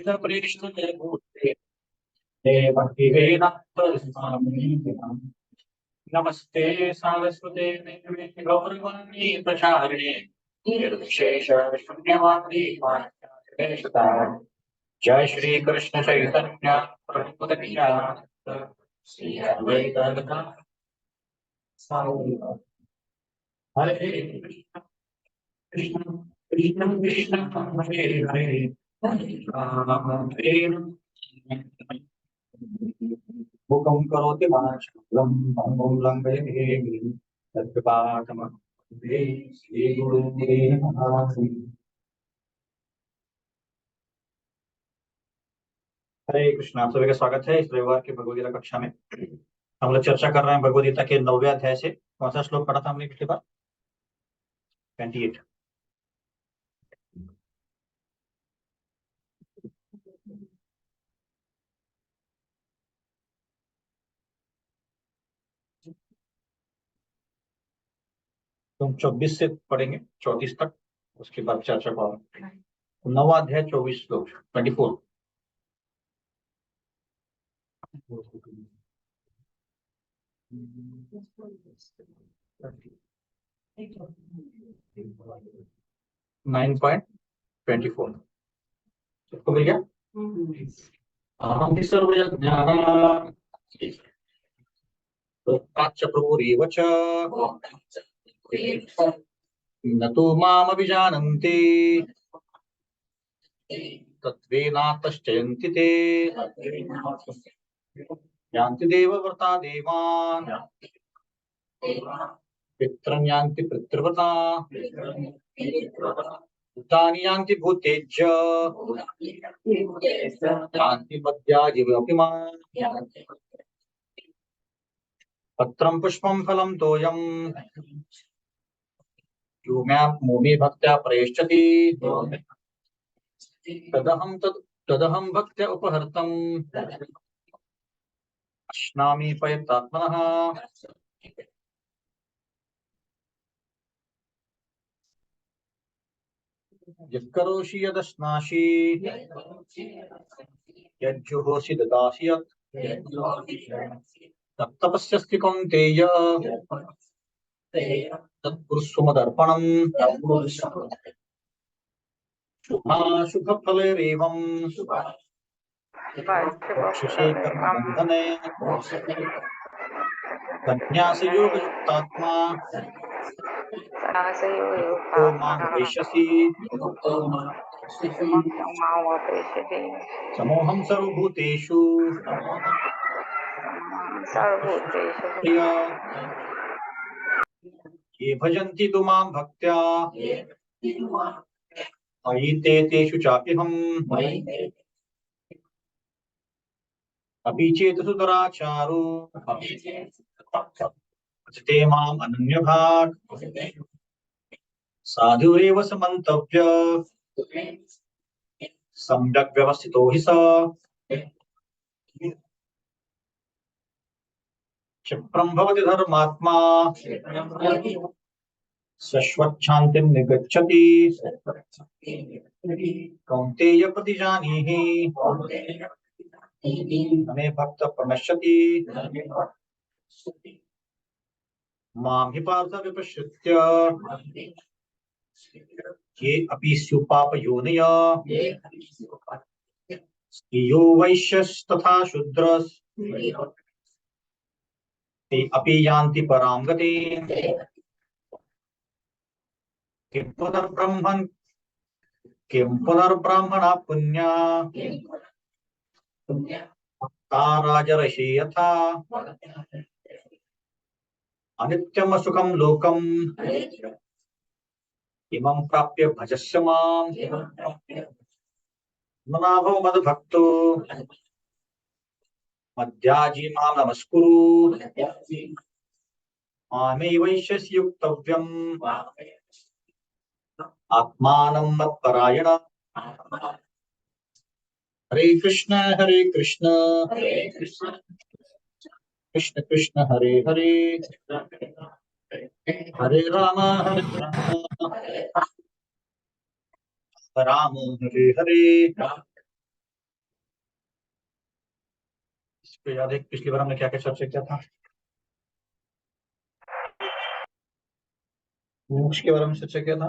प्रेष्ठते भूते देवहिवेनस्वामी नमस्ते सारस्वते देवे गौरवाणी प्रचारिणे निर्विशेष शून्यवादी जय श्री कृष्ण चैतन्य प्रभु नित्यानंद श्री अद्वैत गदाधर स्वामी हरे कृष्ण कृष्ण कृष्ण कृष्ण हरे हरे हरे राम हरे राम मुखं करोति वाचालं पंगुं लंघयते तत्कृपातमहं श्रीगुरुवे नमः। हरे कृष्णा। आप सभी का स्वागत है इस रविवार की भगवद गीता कक्षा में। हम लोग चर्चा कर रहे हैं भगवद गीता के 9वें अध्याय से। कौन सा श्लोक पढ़ा था हमने पिछली बार? 28। तो हम 24 से पढ़ेंगे 34 तक, उसके बाद चर्चा करेंगे। 9वां अध्याय 24 श्लोक 24। नाइन पॉइंट 24 सबको मिल गया? सर्वज्ञानाच्च च न तु मामभिजानन्ति तत्त्वेनातश्चयन्ति ते यान्ति देवव्रता देवान् पितॄन् यान्ति पितृव्रता भूतानि यान्ति भूतेज्य यान्ति मद्याजिवपि माम् पत्रं पुष्पं फलं तोयम् यो मे भक्त्या प्रयच्छति तदहं भक्त्या उपहर्तम् अश्नामि प्रयतात्मनः। यत्करोषि यदश्नासि यज्जुहोषि ददासि यत् तत्तपस्यस्ति कौन्तेय तत्कुरुष्व मदर्पणम्। शुभाशुभफलैरेवम् वक्षसि कर्मबन्धने संन्यासयोगयुक्तात्मा युक्तो मां वैश्यसि समोऽहं सर्वभूतेषु प्रिया ये भजन्ति तु मां भक्त्या मयि ते तेषु चाप्यहम् अपि चेत् सुदुराचारो भजते माम् अनन्यभाक् साधुरेव समन्तव्य सम्यक् व्यवस्थितो हि स क्षिप्रं भवति धर्मात्मा शश्वच्छान्तिं निगच्छति कौन्तेय प्रतिजानीहि मे भक्त प्रणश्यति मां हि पार्थ विपश्यत्य ये अपि स्युपापयोनय स्त्रियो वैश्यस्तथा शूद्रस् ते अपि यान्ति परां गतिम् किं पुनर्ब्रह्मणा पुण्या भक्ता राजर्षि यथा अनित्यं सुखं लोकम् इमं प्राप्य भजस्य माम् मनाभव मद्भक्तो मद्याजी मां नमस्कुरु मामेवैष्यसि युक्तव्यम् आत्मानं मत्परायण। हरे कृष्ण कृष्ण कृष्ण हरे हरे हरे राम राम हरे हरे। तो याद है पिछली बार हमने क्या क्या चर्चा किया था? मोक्ष के बारे में चर्चा किया था।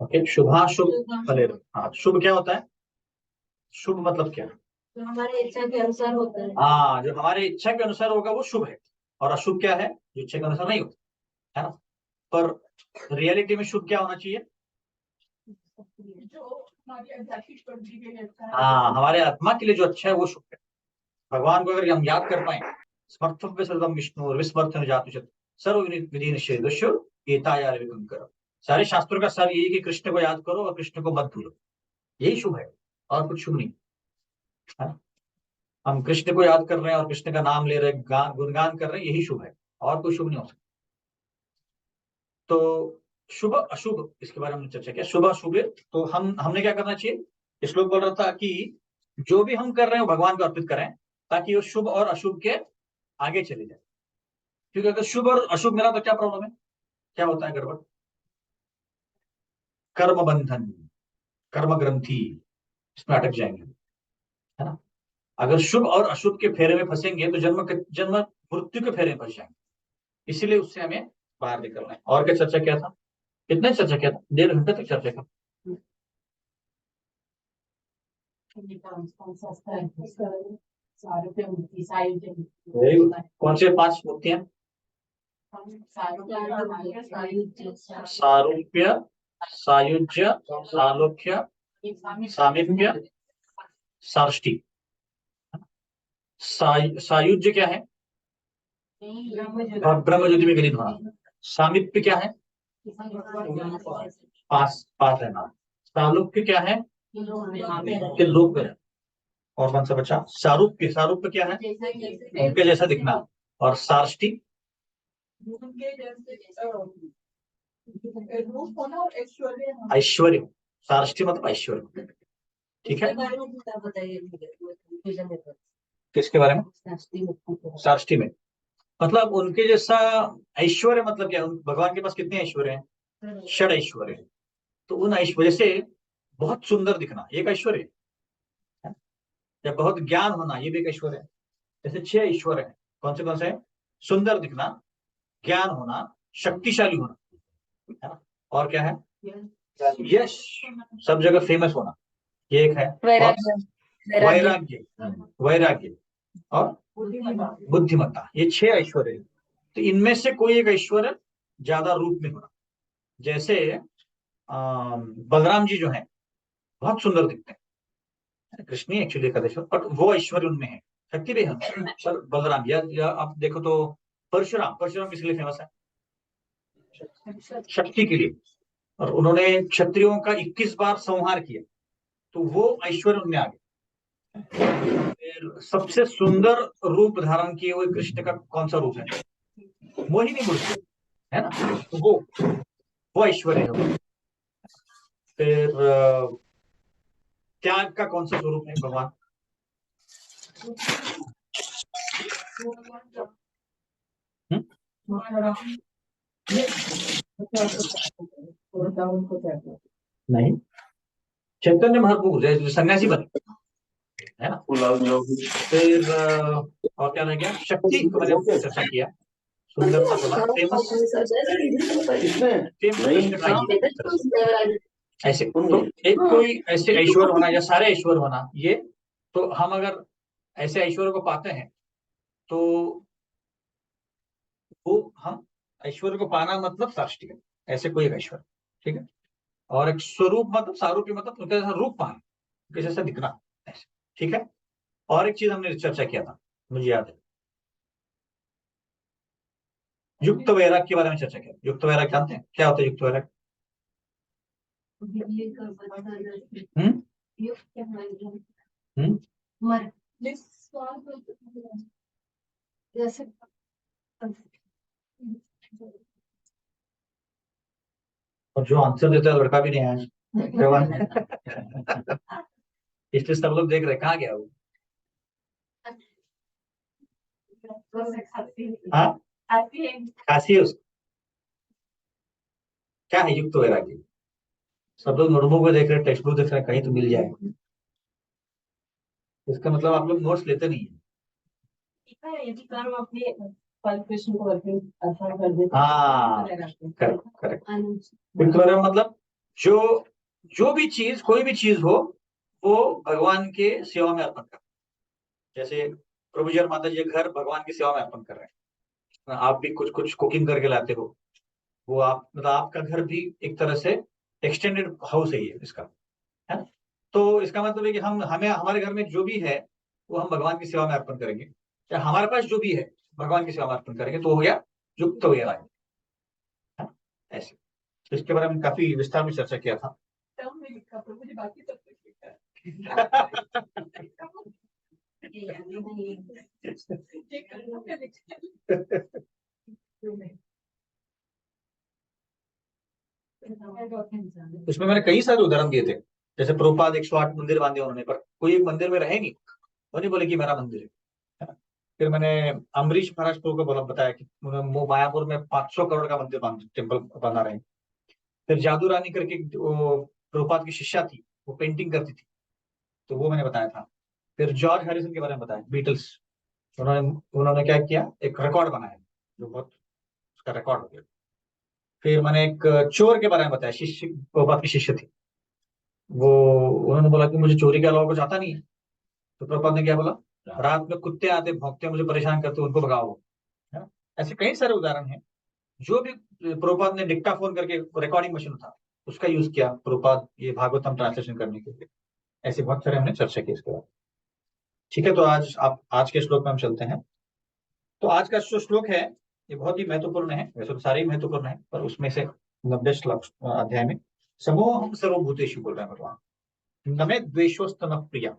ओके, शुभाशुभ फलेर। हाँ, शुभ क्या होता है? शुभ मतलब क्या? जो हमारे इच्छा के अनुसार होता है। हाँ, जो हमारे इच्छा के अनुसार होगा वो शुभ है। और अशुभ क्या है? जो इच्छा के अनुसार नहीं होता, है ना? पर रियलिटी में शुभ क्या होना चाहिए? जो हमारी आध्यात्मिक प्रगति के लिए अच्छा है। हाँ, हमारे आत्मा के लिए जो अच्छा है वो शुभ है। भगवान को अगर हम याद कर पाए, स्मर्थव्य सर्वम विष्णु और विस्मर्थन जातु सर्व विधि निषेधस्यो एतायार विकंकर। सारे शास्त्रों का सार यही कि कृष्ण को याद करो और कृष्ण को मत भूलो, यही शुभ है और कुछ शुभ नहीं, है ना? हम कृष्ण को याद कर रहे हैं और कृष्ण का नाम ले रहे हैं, गुणगान कर रहे हैं, यही शुभ है और कोई शुभ नहीं हो सकता। तो शुभ अशुभ इसके बारे में हमने चर्चा किया। शुभ अशुभ, तो हमने क्या करना चाहिए? श्लोक बोल रहा था कि जो भी हम कर रहे हैं वो भगवान को अर्पित करें, ताकि वो शुभ और अशुभ के आगे चले जाए। क्योंकि अगर शुभ और अशुभ मिला तो क्या प्रॉब्लम है, क्या होता है गड़बड़? कर्म बंधन, कर्म ग्रंथि, इसमें अटक जाएंगे, है ना? अगर शुभ और अशुभ के फेरे में फंसेंगे तो जन्म मृत्यु के फेरे में फंस जाएंगे। इसीलिए उससे हमें बाहर निकलना है। और क्या चर्चा किया था? कितने चर्चा किया था? 1.5 घंटे तक चर्चा किया। Very good. कौन से 5 मुक्तियां? सारूप्य, सायुज्य, सालोक्य, सामीप्य, सार्ष्टि। सायुज्य क्या है? ब्रह्म ज्योति में विलीन होना। सामीप्य क्या है? पास पास रहना। सालोक्य क्या है? कि लोक में। और कौन सा बचा? सारूप्य, सारूप्य क्या है? उनके जैसा दिखना। और सार्ष्टि, ऐश्वर्य। सार्ष्टि मतलब ऐश्वर्य, ठीक है? किसके बारे में? सार्ष्टि में मतलब उनके जैसा ऐश्वर्य। मतलब क्या? भगवान के पास कितने ऐश्वर्य हैं? 6 ऐश्वर्य। तो उन ऐश्वर्य से बहुत सुंदर दिखना एक ऐश्वर्य है, या बहुत ज्ञान होना ये भी एक ऐश्वर्य है। जैसे 6 ऐश्वर्य है। कौन से है? सुंदर दिखना, ज्ञान होना, शक्तिशाली होना, है ना? और क्या है? यश, सब जगह फेमस होना, ये एक है। वैराग्य, वैराग्य और बुद्धिमत्ता, ये 6 ऐश्वर्य है। तो इनमें से कोई एक ऐश्वर्य ज्यादा रूप में होना। जैसे बलराम जी जो हैं बहुत सुंदर दिखते हैं, कृष्ण ही एक्चुअली एकादश, बट वो ऐश्वर्य उनमें है। शक्ति भी है पर बलराम, या आप देखो तो परशुराम, परशुराम किसके लिए फेमस है? शक्ति के लिए। और उन्होंने क्षत्रियों का 21 बार संहार किया, तो वो ऐश्वर्य उनमें आ गया। फिर सबसे सुंदर रूप धारण किए हुए कृष्ण का कौन सा रूप है? मोहिनी मूर्ति, है ना? तो वो ऐश्वर्य है। फिर त्याग का कौन सा स्वरूप है भगवान? नहीं, चैतन्य महाप्रभु जैसे सन्यासी बने, है ना? फिर और क्या रह गया? शक्ति को मैंने चर्चा किया, सुंदरता बोला, फेमस, ऐसे तो एक कोई ऐसे ऐश्वर्य होना या सारे ऐश्वर्य होना, ये तो हम अगर ऐसे ऐश्वर्य को पाते हैं तो वो हम ऐश्वर्य को पाना मतलब साष्टी है, ऐसे कोई एक ऐश्वर्य, ठीक है? और एक स्वरूप मतलब सारूप्य मतलब उनका जैसा रूप पाना, उनके जैसा दिखना, ऐसे, ठीक है? और एक चीज हमने चर्चा किया था, मुझे याद है, युक्त वैराग के बारे में चर्चा किया। युक्त वैराग जानते हैं क्या होता है? युक्त वैराग और जो आंसर देता है लड़का भी नहीं आया इसलिए सब लोग देख रहे कहाँ गया वो। हाँ, खांसी है उसको। क्या है युक्त वैराग्य? सब लोग नोटबुक में देख रहे हैं, टेक्स्ट बुक देख रहे हैं, कहीं तो मिल जाए। इसका मतलब आप लोग नोट्स लेते नहीं है। ठीक है, यदि कर्म अपने फल कृष्ण को अर्पण कर देते हाँ, हैं। Correct correct. मतलब जो जो भी चीज, कोई भी चीज हो, वो भगवान के सेवा में अर्पण कर। जैसे प्रभु जी और माता जी घर भगवान की सेवा में अर्पण कर रहे हैं, आप भी कुछ कुछ कुकिंग करके लाते हो, वो आप मतलब आपका घर भी एक तरह से एक्सटेंडेड हाउस है ये इसका, है ना। तो इसका मतलब है कि हम हमें हमारे घर में जो भी है वो हम भगवान की सेवा में अर्पण करेंगे, या हमारे पास जो भी है भगवान की सेवा में अर्पण करेंगे, तो हो गया युक्त वगैरह, है ना? ऐसे। तो इसके बारे में काफी विस्तार में चर्चा किया था। टर्म में लिखा, पर मुझे बाकी सब कुछ लिखा है। ये कर्मों में लिखा है। उसमें मैंने कई सारे उदाहरण दिए थे, जैसे प्रभुपाद 108 मंदिर बांधे उन्होंने, पर कोई एक मंदिर में रहे नहीं, वो नहीं बोले कि मेरा मंदिर है ना। फिर मैंने अम्बरीश महाराज को बोला, बताया कि उन्होंने वो मायापुर में 500 करोड़ का मंदिर टेम्पल बना रहे हैं। फिर जादू रानी करके वो प्रभुपाद की शिष्या थी, वो पेंटिंग करती थी, तो वो मैंने बताया था। फिर जॉर्ज हैरिसन के बारे में बताया, बीटल्स। उन्होंने उन्होंने क्या किया, एक रिकॉर्ड बनाया जो बहुत उसका रिकॉर्ड हो गया। फिर मैंने एक चोर के बारे में बताया, शिष्य प्रभुपाद की शिष्य थी वो। उन्होंने बोला कि मुझे चोरी के अलावा कुछ आता नहीं है। तो प्रभुपाद ने क्या बोला, रात में कुत्ते आते भौंकते मुझे परेशान करते, उनको भगाओ, है ना। ऐसे कई सारे उदाहरण हैं। जो भी प्रभुपाद ने डिक्टाफोन करके, रिकॉर्डिंग मशीन था उसका यूज किया प्रभुपाद ये भागवतम ट्रांसलेशन करने के लिए। ऐसे बहुत सारे हमने चर्चा की इसके बाद। ठीक है, तो आज के श्लोक में हम चलते हैं। तो आज का जो श्लोक है ये बहुत ही महत्वपूर्ण है, वैसे तो सारे ही महत्वपूर्ण है, पर उसमें से 90 श्लोक अध्याय में समोहम सर्वभूतेषु बोल रहे हैं भगवान। न मे द्वेषोस्त न प्रिया,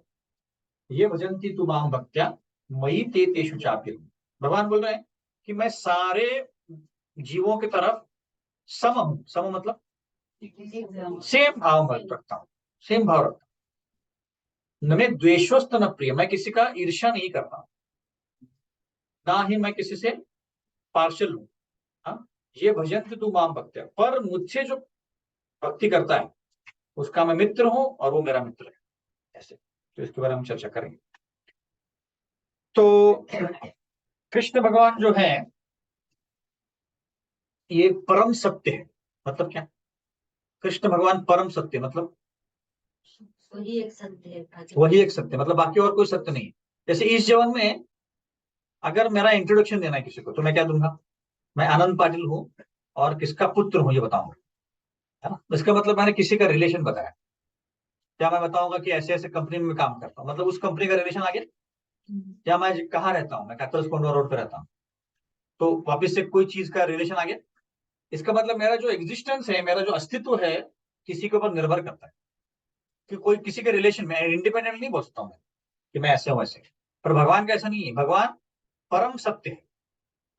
ये भजन्ति तु माम भक्त्या, मयि ते तेषु चापि। भगवान बोल रहे हैं कि मैं सारे जीवों की तरफ सम हूं। सम मतलब सेम भाव में रखता हूं, सेम भाव रखता हूं। न मैं द्वेषोस्त न प्रिय, मैं किसी का ईर्ष्या नहीं करता, ना ही मैं किसी से पार्शल हूं। हाँ? ये भजन तू माम भक्त है, पर मुझसे जो भक्ति करता है उसका मैं मित्र हूं और वो मेरा मित्र है। ऐसे, तो इसके बारे में हम चर्चा करेंगे। तो कृष्ण भगवान जो है ये परम सत्य है। मतलब क्या, कृष्ण भगवान परम सत्य मतलब वही एक सत्य है। वही एक सत्य, मतलब बाकी और कोई सत्य नहीं है। जैसे इस जीवन में अगर मेरा इंट्रोडक्शन देना है किसी को, तो मैं क्या दूंगा, मैं आनंद पाटिल हूँ और किसका पुत्र हूँ ये बताऊंगा, है ना। इसका मतलब मैंने किसी का रिलेशन बताया। क्या मैं बताऊंगा कि ऐसे ऐसे कंपनी में काम करता हूँ, मतलब उस कंपनी का रिलेशन आ गया। या मैं कहाँ रहता हूँ, मैं कैक्टस कोंडवा रोड पे रहता हूँ, तो वापिस से कोई चीज का रिलेशन आ गया। इसका मतलब मेरा जो एग्जिस्टेंस है, मेरा जो अस्तित्व है, किसी के ऊपर निर्भर करता है। कि कोई किसी के रिलेशन में इंडिपेंडेंट नहीं बोल सकता हूँ मैं कि मैं ऐसे हूँ वैसे। पर भगवान का ऐसा नहीं है, भगवान परम सत्य है।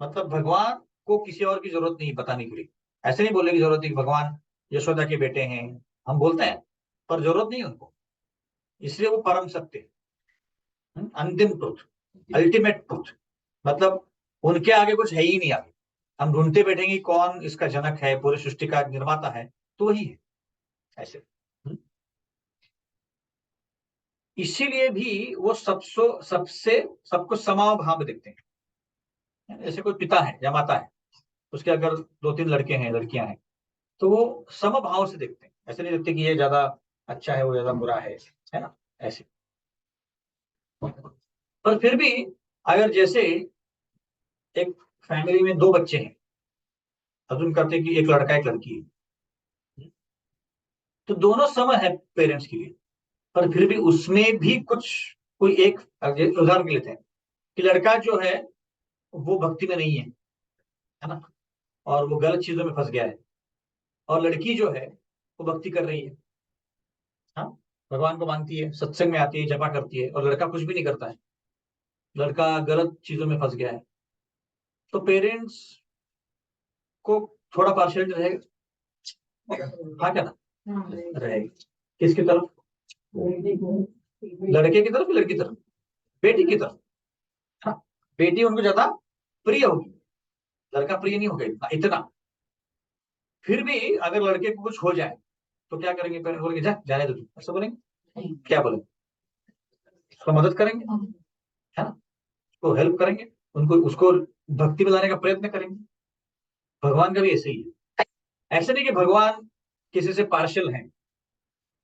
मतलब भगवान को किसी और की जरूरत नहीं बताने के लिए। ऐसे नहीं बोलने की जरूरत है कि भगवान यशोदा के बेटे हैं, हम बोलते हैं पर जरूरत नहीं है उनको, इसलिए वो परम सत्य है। अंतिम ट्रुथ, अल्टीमेट ट्रुथ, मतलब उनके आगे कुछ है ही नहीं आगे। हम ढूंढते बैठेंगे कौन इसका जनक है, पूरी सृष्टि का निर्माता है, तो वही है। ऐसे इसीलिए भी वो सबसे सबको समाभाव देखते हैं। जैसे कोई पिता है या माता है, उसके अगर 2-3 लड़के हैं लड़कियां हैं, तो वो समभाव से देखते हैं। ऐसे नहीं देखते कि ये ज्यादा अच्छा है वो ज्यादा बुरा है ना। ऐसे। पर फिर भी अगर जैसे एक फैमिली में 2 बच्चे हैं, अजुम करते हैं कि एक लड़का एक लड़की है, तो दोनों सम है पेरेंट्स के लिए। पर फिर भी उसमें भी कुछ, कोई एक उदाहरण के लेते हैं कि लड़का जो है वो भक्ति में नहीं है ना, और वो गलत चीजों में फंस गया है। और लड़की जो है वो भक्ति कर रही है, हाँ, भगवान को मानती है, सत्संग में आती है, जपा करती है, और लड़का कुछ भी नहीं करता है, लड़का गलत चीजों में फंस गया है। तो पेरेंट्स को थोड़ा पार्शियलिटी रहेगा, हाँ क्या ना, रहेगी। किसकी तरफ, लड़के की तरफ, लड़की की तरफ, बेटी की तरफ। हाँ, बेटी उनको ज्यादा प्रिय होगी, लड़का प्रिय नहीं होगा इतना। फिर भी अगर लड़के को कुछ हो जाए तो क्या करेंगे पेरेंट्स, बोलेंगे जा जाने दो तू, ऐसा बोलेंगे, क्या बोलेंगे, उसका मदद करेंगे, है ना, उसको हेल्प करेंगे, उनको उसको भक्ति में लाने का प्रयत्न करेंगे। भगवान का भी ऐसे ही है। ऐसे नहीं कि भगवान किसी से पार्शियल हैं,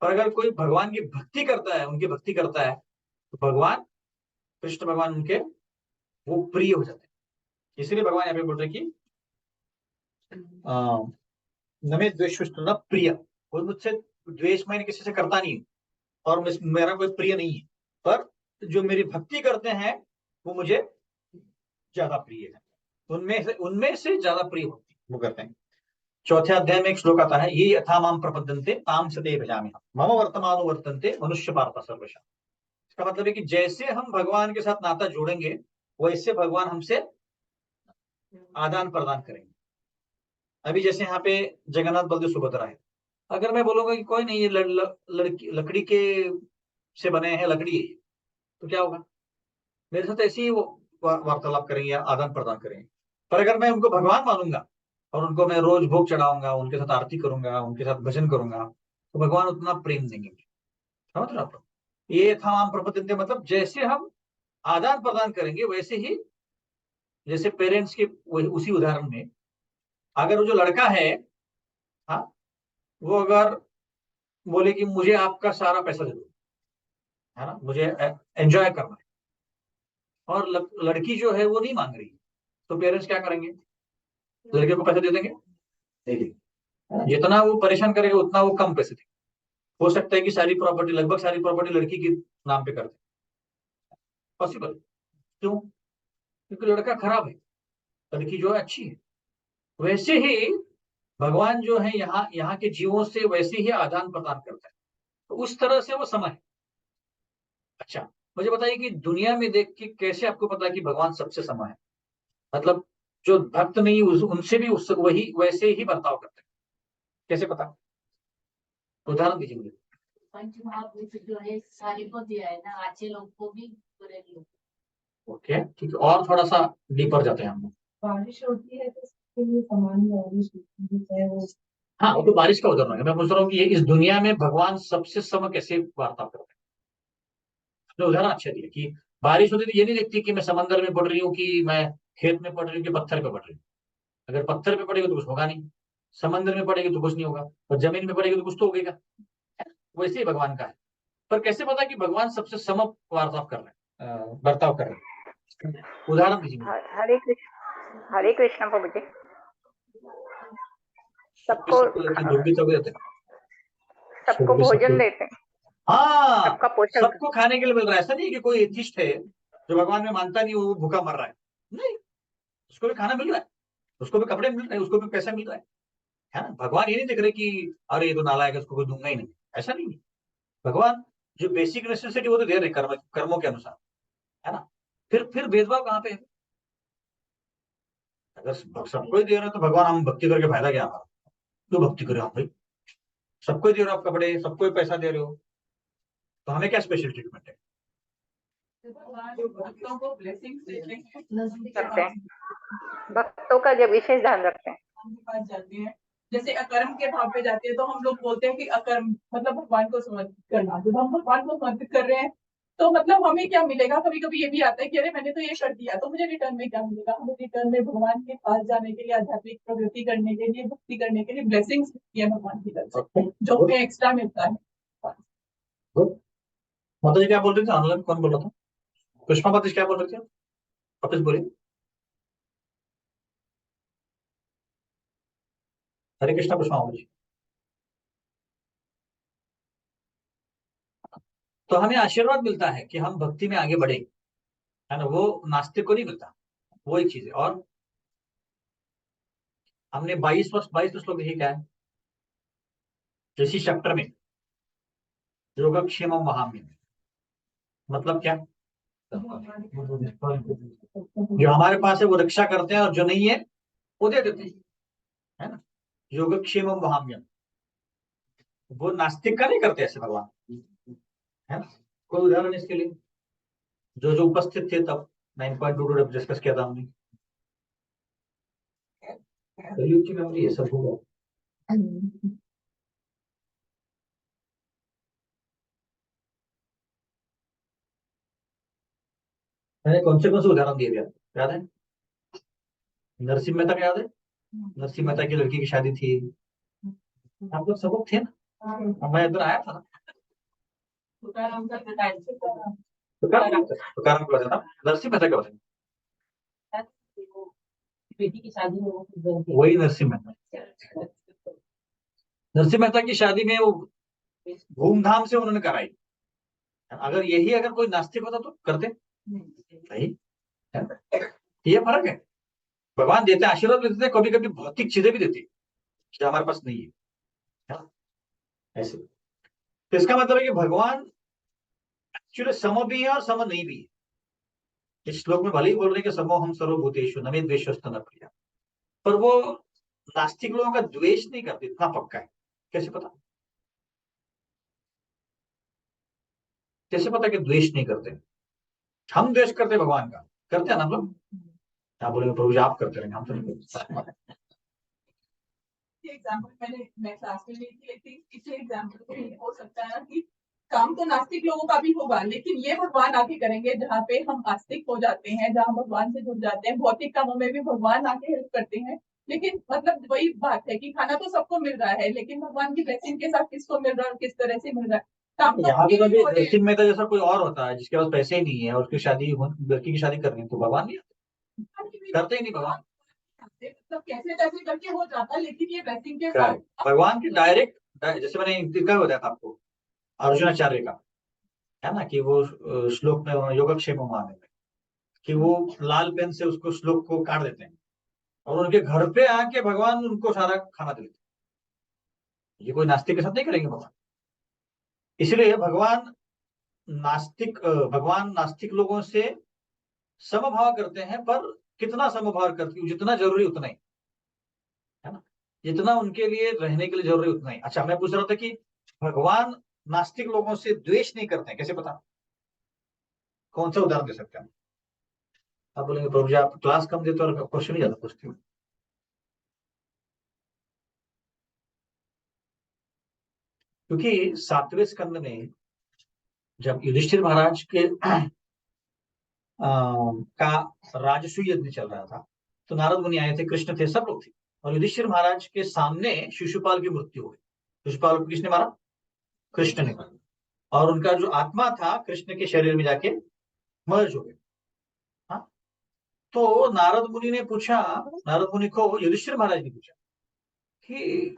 पर अगर कोई भगवान की भक्ति करता है, उनकी भक्ति करता है, तो भगवान, कृष्ण भगवान उनके वो प्रिय हो जाते हैं। इसलिए भगवान यहाँ पे बोल रहे कि नमे द्वेष न प्रिय, कोई मुझसे द्वेष मैंने किसी से करता नहीं है, और मेरा कोई प्रिय नहीं है, पर जो मेरी भक्ति करते हैं वो मुझे ज्यादा प्रिय है, उनमें से ज्यादा प्रिय होती वो करते हैं। चौथे अध्याय में एक श्लोक आता है, ये यथा माम प्रपद्यन्ते ताम सते भजामि मम वर्तमानो वर्तन्ते मनुष्य पार्थ सर्वशः। इसका मतलब है कि जैसे हम भगवान के साथ नाता जोड़ेंगे, वैसे भगवान हमसे आदान प्रदान करेंगे। अभी जैसे यहाँ पे जगन्नाथ बलदेव सुभद्रा है, अगर मैं बोलूंगा कि कोई नहीं, ये लड़की लकड़ी के से बने हैं, लकड़ी है, तो क्या होगा, मेरे साथ ऐसे ही वो वार्तालाप करेंगे या आदान प्रदान करेंगे। पर अगर मैं उनको भगवान मानूंगा और उनको मैं रोज भोग चढ़ाऊंगा, उनके साथ आरती करूंगा, उनके साथ भजन करूंगा, तो भगवान उतना प्रेम देंगे। समझ रहे हो आप? ये था हम प्रपद्यन्ते, मतलब जैसे हम आदान प्रदान करेंगे वैसे ही, जैसे पेरेंट्स के उसी उदाहरण में, अगर वो जो लड़का है, हाँ, वो अगर बोले कि मुझे आपका सारा पैसा दे दो, है ना, मुझे एंजॉय करना है, और लड़की जो है वो नहीं मांग रही, तो पेरेंट्स क्या करेंगे, लड़के को पैसे दे देंगे? देखिए, जितना वो परेशान करेगा उतना वो कम पैसे देंगे। हो सकता है कि सारी प्रॉपर्टी, लगभग सारी प्रॉपर्टी लड़की के नाम पे कर दे, पॉसिबल। क्यों? क्योंकि लड़का खराब है, लड़की जो है अच्छी है। वैसे ही भगवान जो है यहाँ यहाँ के जीवों से वैसे ही आदान प्रदान करता है, तो उस तरह से वो समय। अच्छा, मुझे बताइए कि दुनिया में देख के कैसे आपको पता है कि भगवान सबसे समय है? मतलब जो भक्त नहीं उनसे भी वही वैसे ही बर्ताव करते हैं, कैसे पता? उदाहरण दीजिए मुझे। पंच महाभूत जो है सारे को दिया है ना, अच्छे लोग को भी बुरे लोग। ओके, ठीक है, और थोड़ा सा डीपर जाते हैं हम। बारिश होती है तो उसके लिए सामान्य बारिश होती है वो। हाँ, वो तो बारिश का उदाहरण है। मैं पूछ रहा हूँ कि ये इस दुनिया में भगवान सबसे समय कैसे वार्ता करते हैं? आपने उदाहरण अच्छा दिया कि बारिश होती तो ये नहीं देखती कि मैं समंदर में पड़ रही हूँ, कि मैं खेत में पड़ रही हूँ, कि पत्थर पे पड़ रही हूँ। अगर पत्थर पे पड़ेगी तो कुछ होगा नहीं, समंदर में पड़ेगी तो कुछ नहीं होगा, और जमीन में पड़ेगी तो कुछ तो होगा। वैसे ही भगवान का है। पर कैसे पता कि भगवान सबसे सम वार्ताव कर रहे हैं, बर्ताव कर रहे हैं? उदाहरण दीजिए मुझे। हरे कृष्ण प्रभु जी। सबको सबको भोजन देते हैं, हाँ, सबका पोषण सबको खाने के लिए मिल रहा है। ऐसा नहीं कि कोई एथिस्ट है जो भगवान में मानता नहीं, वो भूखा मर रहा है। नहीं, उसको भी खाना मिल रहा है, उसको भी कपड़े मिल रहे हैं, उसको भी पैसा मिल रहा है ना। भगवान ये नहीं देख रहे कि अरे ये तो नालायक है, उसको कोई दूंगा ही नहीं, ऐसा नहीं है। भगवान जो बेसिक नेसेसिटी वो तो दे रहे कर्मों के अनुसार, है ना। फिर भेदभाव कहाँ पे है? अगर सबको ही दे रहे हो तो भगवान, हम भक्ति करके फायदा क्या हमारा? क्यों भक्ति करें हम भाई? सबको ही दे रहे हो आप कपड़े, सबको ही पैसा दे रहे हो, तो हमें क्या स्पेशल ट्रीटमेंट है? भक्तों को ब्लेसिंग्स देते करते हैं, भक्तों का जो विशेष ध्यान रखते हैं। के पास जाते हैं, जैसे अकर्म के भाव पे जाते हैं तो हम लोग बोलते हैं कि अकर्म मतलब भगवान को समर्पित करना। जब हम भगवान को समर्पित कर रहे हैं तो मतलब हमें क्या मिलेगा? कभी कभी ये भी आता है कि अरे मैंने तो ये कर दिया तो मुझे रिटर्न में क्या मिलेगा? हमें रिटर्न में भगवान के पास जाने के लिए, आध्यात्मिक प्रगति करने के लिए, भक्ति करने के लिए ब्लेसिंग्स मिलती है भगवान की तरफ से, जो हमें एक्स्ट्रा मिलता है। माता जी क्या बोल रही थी? आंदोलन कौन बोल रहा था? पुष्पा माता जी क्या बोल रही थी? वापस बोलिए। हरे कृष्णा पुष्पा माता जी। तो हमें आशीर्वाद मिलता है कि हम भक्ति में आगे बढ़े, है ना। वो नास्तिक को नहीं मिलता, वो एक चीज है। और हमने 22 श्लोक लिखे क्या है इसी चैप्टर में, योगक्षेम महाम्य, मतलब क्या? जो हमारे पास है वो रक्षा करते हैं, और जो नहीं है वो दे देते हैं, है ना। योगक्षेम महाम्य, वो नास्तिक का नहीं करते ऐसे भगवान, है ना। कोई उदाहरण इसके लिए जो जो उपस्थित थे तब 9.22 डिस्कस किया था हमने। कलयुग की मेमोरी है, सब होगा। मैंने कौन से उदाहरण दिए थे याद है? नरसिंह मेहता का याद है? नरसिंह मेहता की लड़की की शादी थी, आप लोग सब लोग थे ना, मैं इधर आया था ना। तुकाराम का बताया तुकाराम को बताता, नरसिंह मेहता का बताता, बेटी की शादी में वो खुद बनती वही नरसिंह मेहता। नरसिंह मेहता की शादी में वो धूमधाम से उन्होंने कराई। अगर यही अगर कोई नास्तिक होता तो करते नहीं। ये फर्क है। भगवान देते हैं, आशीर्वाद भी देते हैं, कभी कभी भौतिक चीजें भी देते हैं जो हमारे पास नहीं है ना? ऐसे तो इसका मतलब है कि भगवान एक्चुअली सम भी है और सम नहीं भी है। इस श्लोक में भले ही बोल रहे हैं कि समो हम सर्वभूतेषु न मे द्वेषस्तु न प्रिया, पर वो नास्तिक लोगों का द्वेष नहीं करते, इतना पक्का है। कैसे पता? कैसे पता कि द्वेष नहीं करते? हम द्वेष करते भगवान का, करते हैं ना हम लोग। आप बोलेंगे प्रभु जी आप करते रहेंगे, हम तो नहीं करते। एग्जाम्पल मैं क्लास में ली थी, लेकिन इसे एग्जाम्पल तो ये हो सकता है कि काम तो नास्तिक लोगों का भी होगा, लेकिन ये भगवान आके करेंगे जहाँ पे हम आस्तिक हो जाते हैं, जहाँ भगवान से जुड़ जाते हैं। भौतिक कामों में भी भगवान आके हेल्प करते हैं, लेकिन मतलब वही बात है कि खाना तो सबको मिल रहा है, लेकिन भगवान की ब्लेसिंग के साथ किसको मिल रहा है और किस तरह से मिल रहा है। काम तो यहाँ पे उनके भी हो रहे हैं। नरसिंह मेहता जैसा कोई और होता है जिसके पास पैसे ही नहीं है और उसकी शादी लड़की की शादी करनी है, तो भगवान नहीं करते ही नहीं भगवान। मतलब कैसे कैसे करके हो जाता है, लेकिन ये ब्लेसिंग के क्या साथ है भगवान की डायरेक्ट, जैसे मैंने इनका बताया था आपको अर्जुनाचार्य का, है ना, कि वो श्लोक में योगक्षेम माने में कि वो लाल पेन से उसको श्लोक को काट देते हैं और उनके घर पे आके भगवान उनको सारा खाना दे देते हैं। ये कोई नास्तिक के साथ नहीं करेंगे भगवान। इसलिए भगवान नास्तिक लोगों से समभाव करते हैं, पर कितना समभाव करते हैं? जितना जरूरी उतना ही, है ना, जितना उनके लिए रहने के लिए जरूरी उतना ही। अच्छा, मैं पूछ रहा था कि भगवान नास्तिक लोगों से द्वेष नहीं करते हैं, कैसे पता? कौन सा उदाहरण दे सकते हैं? आप बोलेंगे प्रभु जी आप क्लास कम देते और क्वेश्चन ही ज्यादा पूछते हो। क्योंकि 7वें स्कंद में जब युधिष्ठिर महाराज के का राजसूय यज्ञ चल रहा था, तो नारद मुनि आए थे, कृष्ण थे, सब लोग थे, और युधिष्ठिर महाराज के सामने शिशुपाल की मृत्यु हुई। शिशुपाल को किसने मारा? कृष्ण ने मारा, और उनका जो आत्मा था कृष्ण के शरीर में जाके मर्ज हो गया। हाँ, तो नारद मुनि को युधिष्ठिर महाराज ने पूछा कि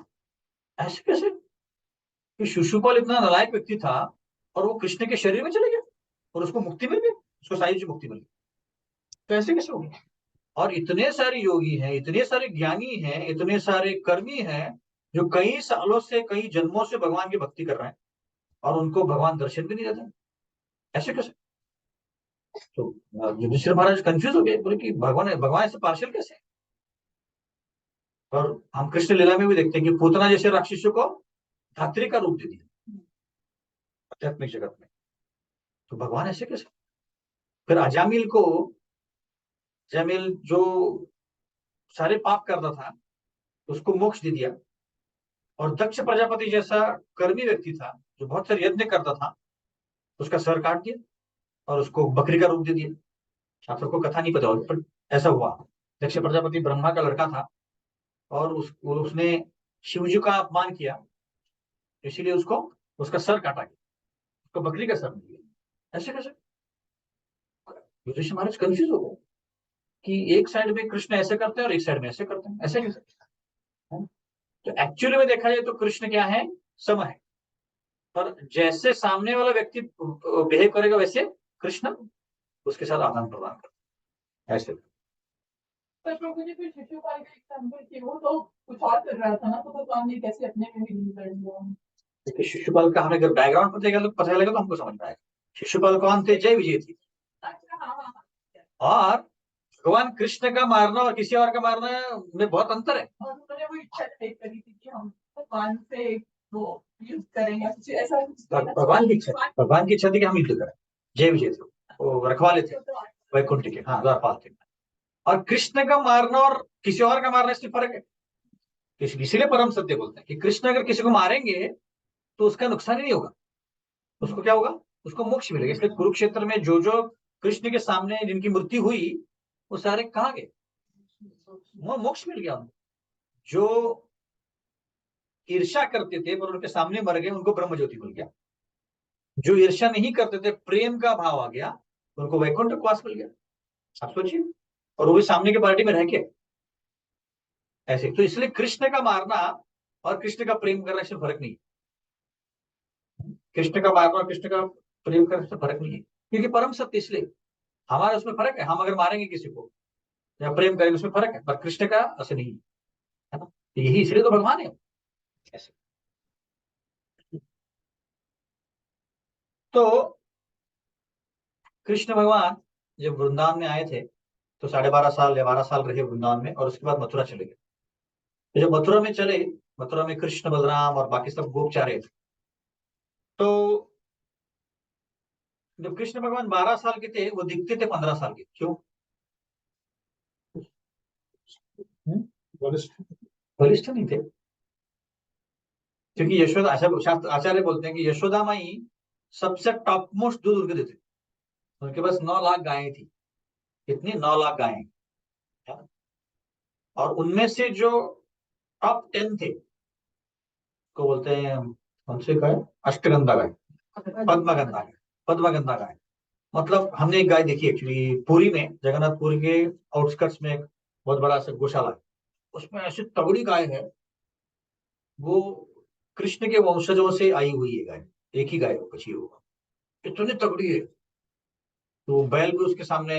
ऐसे कैसे कि शिशुपाल इतना नालायक व्यक्ति था और वो कृष्ण के शरीर में चले गया और उसको मुक्ति मिल गई, उसको सारी चीज मुक्ति मिल गई, तो ऐसे कैसे हो गया? और इतने सारे योगी हैं, इतने सारे ज्ञानी हैं, इतने सारे कर्मी हैं जो कई सालों से, कई जन्मों से भगवान की भक्ति कर रहे हैं और उनको भगवान दर्शन भी नहीं देते, ऐसे कैसे? तो युधिष्ठिर महाराज कंफ्यूज हो गए, बोले कि भगवान भगवान ऐसे पार्शियल कैसे? और हम कृष्ण लीला में भी देखते हैं कि पूतना जैसे राक्षसों को धात्री का रूप दे दिया आध्यात्मिक जगत में, तो भगवान ऐसे कैसे? फिर जमील जो सारे पाप करता था उसको मोक्ष दे दिया, और दक्ष प्रजापति जैसा कर्मी व्यक्ति था जो बहुत सारे यज्ञ करता था, उसका सर काट दिया और उसको बकरी का रूप दे दिया। आप सबको कथा नहीं पता होगी, पर ऐसा हुआ। दक्ष प्रजापति ब्रह्मा का लड़का था और उसने शिव जी का अपमान किया, इसीलिए उसको उसका सर काटा गया, उसको बकरी का सर मिल गया। ऐसे कैसे? युधिष्ठिर महाराज कंफ्यूज हो गए कि एक साइड में कृष्ण ऐसे करते हैं और एक साइड में ऐसे करते हैं, ऐसे कैसे? है ना? तो एक्चुअली में देखा जाए तो कृष्ण क्या है? सम है, पर जैसे सामने वाला व्यक्ति बिहेव करेगा वैसे कृष्ण उसके साथ आदान प्रदान करते हैं, ऐसे। पर प्रभु जी फिर शिशुपाल का एग्जाम्पल कि वो तो कुछ और कर रहा था ना, तो भगवान ने कैसे अपने में विलीन कर दिया? देखिए शिशुपाल का हमें अगर बैकग्राउंड पता चलेगा तो हमको समझ में आएगा। शिशुपाल कौन थे? जय विजय थी। अच्छा, हाँ हाँ हाँ। और भगवान कृष्ण का मारना और किसी और का मारना में बहुत अंतर है। और उन्होंने वो इच्छा करी थी कि हम भगवान से वो युद्ध करेंगे, कुछ ऐसा भगवान की इच्छा थी कि हम युद्ध करें। जय विजय थे, वो रखवाले थे वैकुंठ के, हाँ द्वारपाल थे। और कृष्ण का मारना और किसी और का मारना इसमें फर्क है। इसीलिए परम सत्य बोलते हैं कि कृष्ण अगर किसी को मारेंगे तो उसका नुकसान ही नहीं होगा, उसको क्या होगा? उसको मोक्ष मिलेगा। इसलिए कुरुक्षेत्र में जो जो कृष्ण के सामने जिनकी मृत्यु हुई वो सारे कहाँ गए? मोक्ष मिल गया उनको। जो ईर्ष्या करते थे पर उनके सामने मर गए, उनको ब्रह्म ज्योति मिल गया। जो ईर्ष्या नहीं करते थे, प्रेम का भाव आ गया, उनको वैकुंठ वास मिल गया। आप सोचिए, और वो भी सामने के पार्टी में रह के ऐसे। तो इसलिए कृष्ण का मारना और कृष्ण का प्रेम करने से फर्क नहीं है। कृष्ण का मारना और कृष्ण का प्रेम करने से फर्क नहीं है, क्योंकि परम सत्य। इसलिए हमारे उसमें फर्क है, हम अगर मारेंगे किसी को या प्रेम करेंगे उसमें फर्क है, पर कृष्ण का ऐसे नहीं है ना। तो यही इसलिए तो भगवान है ऐसे। तो कृष्ण भगवान जब वृंदावन में आए थे तो 12.5 साल या 12 साल रहे वृंदावन में, और उसके बाद मथुरा चले गए। तो जब मथुरा में चले, मथुरा में कृष्ण बलराम और बाकी सब गोपचारे थे। तो जब कृष्ण भगवान 12 साल के थे, वो दिखते थे 15 साल के। क्यों? बलिष्ठ नहीं थे, क्योंकि यशोदा, शास्त्र आचार्य बोलते हैं कि यशोदा माई सबसे टॉप मोस्ट दूध उनके देते। उनके पास 9 लाख गायें थी। कितनी? 9 लाख गायें। और उनमें से जो टॉप 10 थे, को बोलते हैं कौन से गाय? अष्टगंधा गाय, पद्मगंधा गाय, पद्मगंधा गाय। मतलब हमने एक गाय देखी एक्चुअली पुरी में, जगन्नाथपुरी के आउटस्कर्ट्स में एक बहुत बड़ा सा गौशाला है। उसमें ऐसी तगड़ी गाय है, वो कृष्ण के वंशजों से आई हुई है गाय। एक ही गाय वो बची होगा, इतनी तगड़ी है। तो बैल भी उसके सामने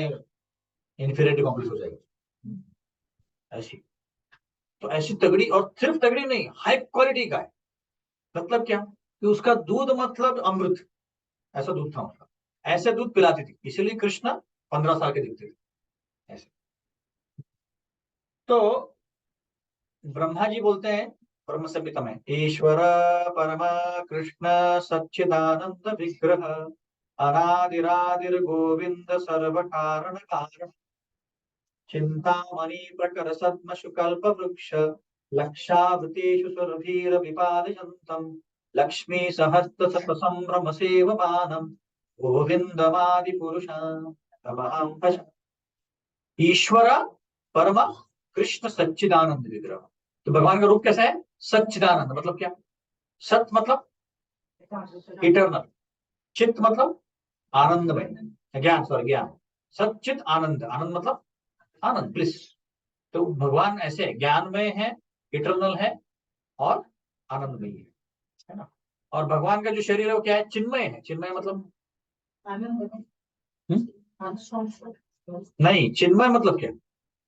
इन्फीरियरिटी कॉम्प्लेक्स हो जाएगा ऐसी। तो ऐसी तगड़ी, और सिर्फ तगड़ी नहीं, हाई क्वालिटी गाय। मतलब क्या? कि उसका दूध मतलब अमृत, ऐसा दूध था उसका। ऐसे दूध पिलाती थी, इसीलिए कृष्ण 15 साल के दिखते थे ऐसे। तो ब्रह्मा जी बोलते हैं ब्रह्म संहिता में, ईश्वर परमा कृष्ण सच्चिदानंद विग्रह अनादिरादिर गोविंद सर्व कारण कारण चिंतामणि प्रकर सद्म शुकल्प वृक्ष लक्षावतेषु सुरभीर विपालयन्तम् लक्ष्मी सहस्त्र सत संभ्रम सेवमानम् गोविंदमादि पुरुषम् ईश्वर परम कृष्ण सच्चिदानंद विग्रह। तो भगवान का रूप कैसा है? सच्चिदानंद मतलब क्या? सत मतलब इटरनल, चित्त मतलब आनंदमय, ज्ञान, सॉरी ज्ञान। सच्चित आनंद, आनंद मतलब आनंद, प्लीज। तो भगवान ऐसे ज्ञानमय है, इटरनल है और आनंदमय है ना। और भगवान का जो शरीर है वो क्या है? चिन्मय है। चिन्मय मतलब नहीं, चिन्मय मतलब क्या?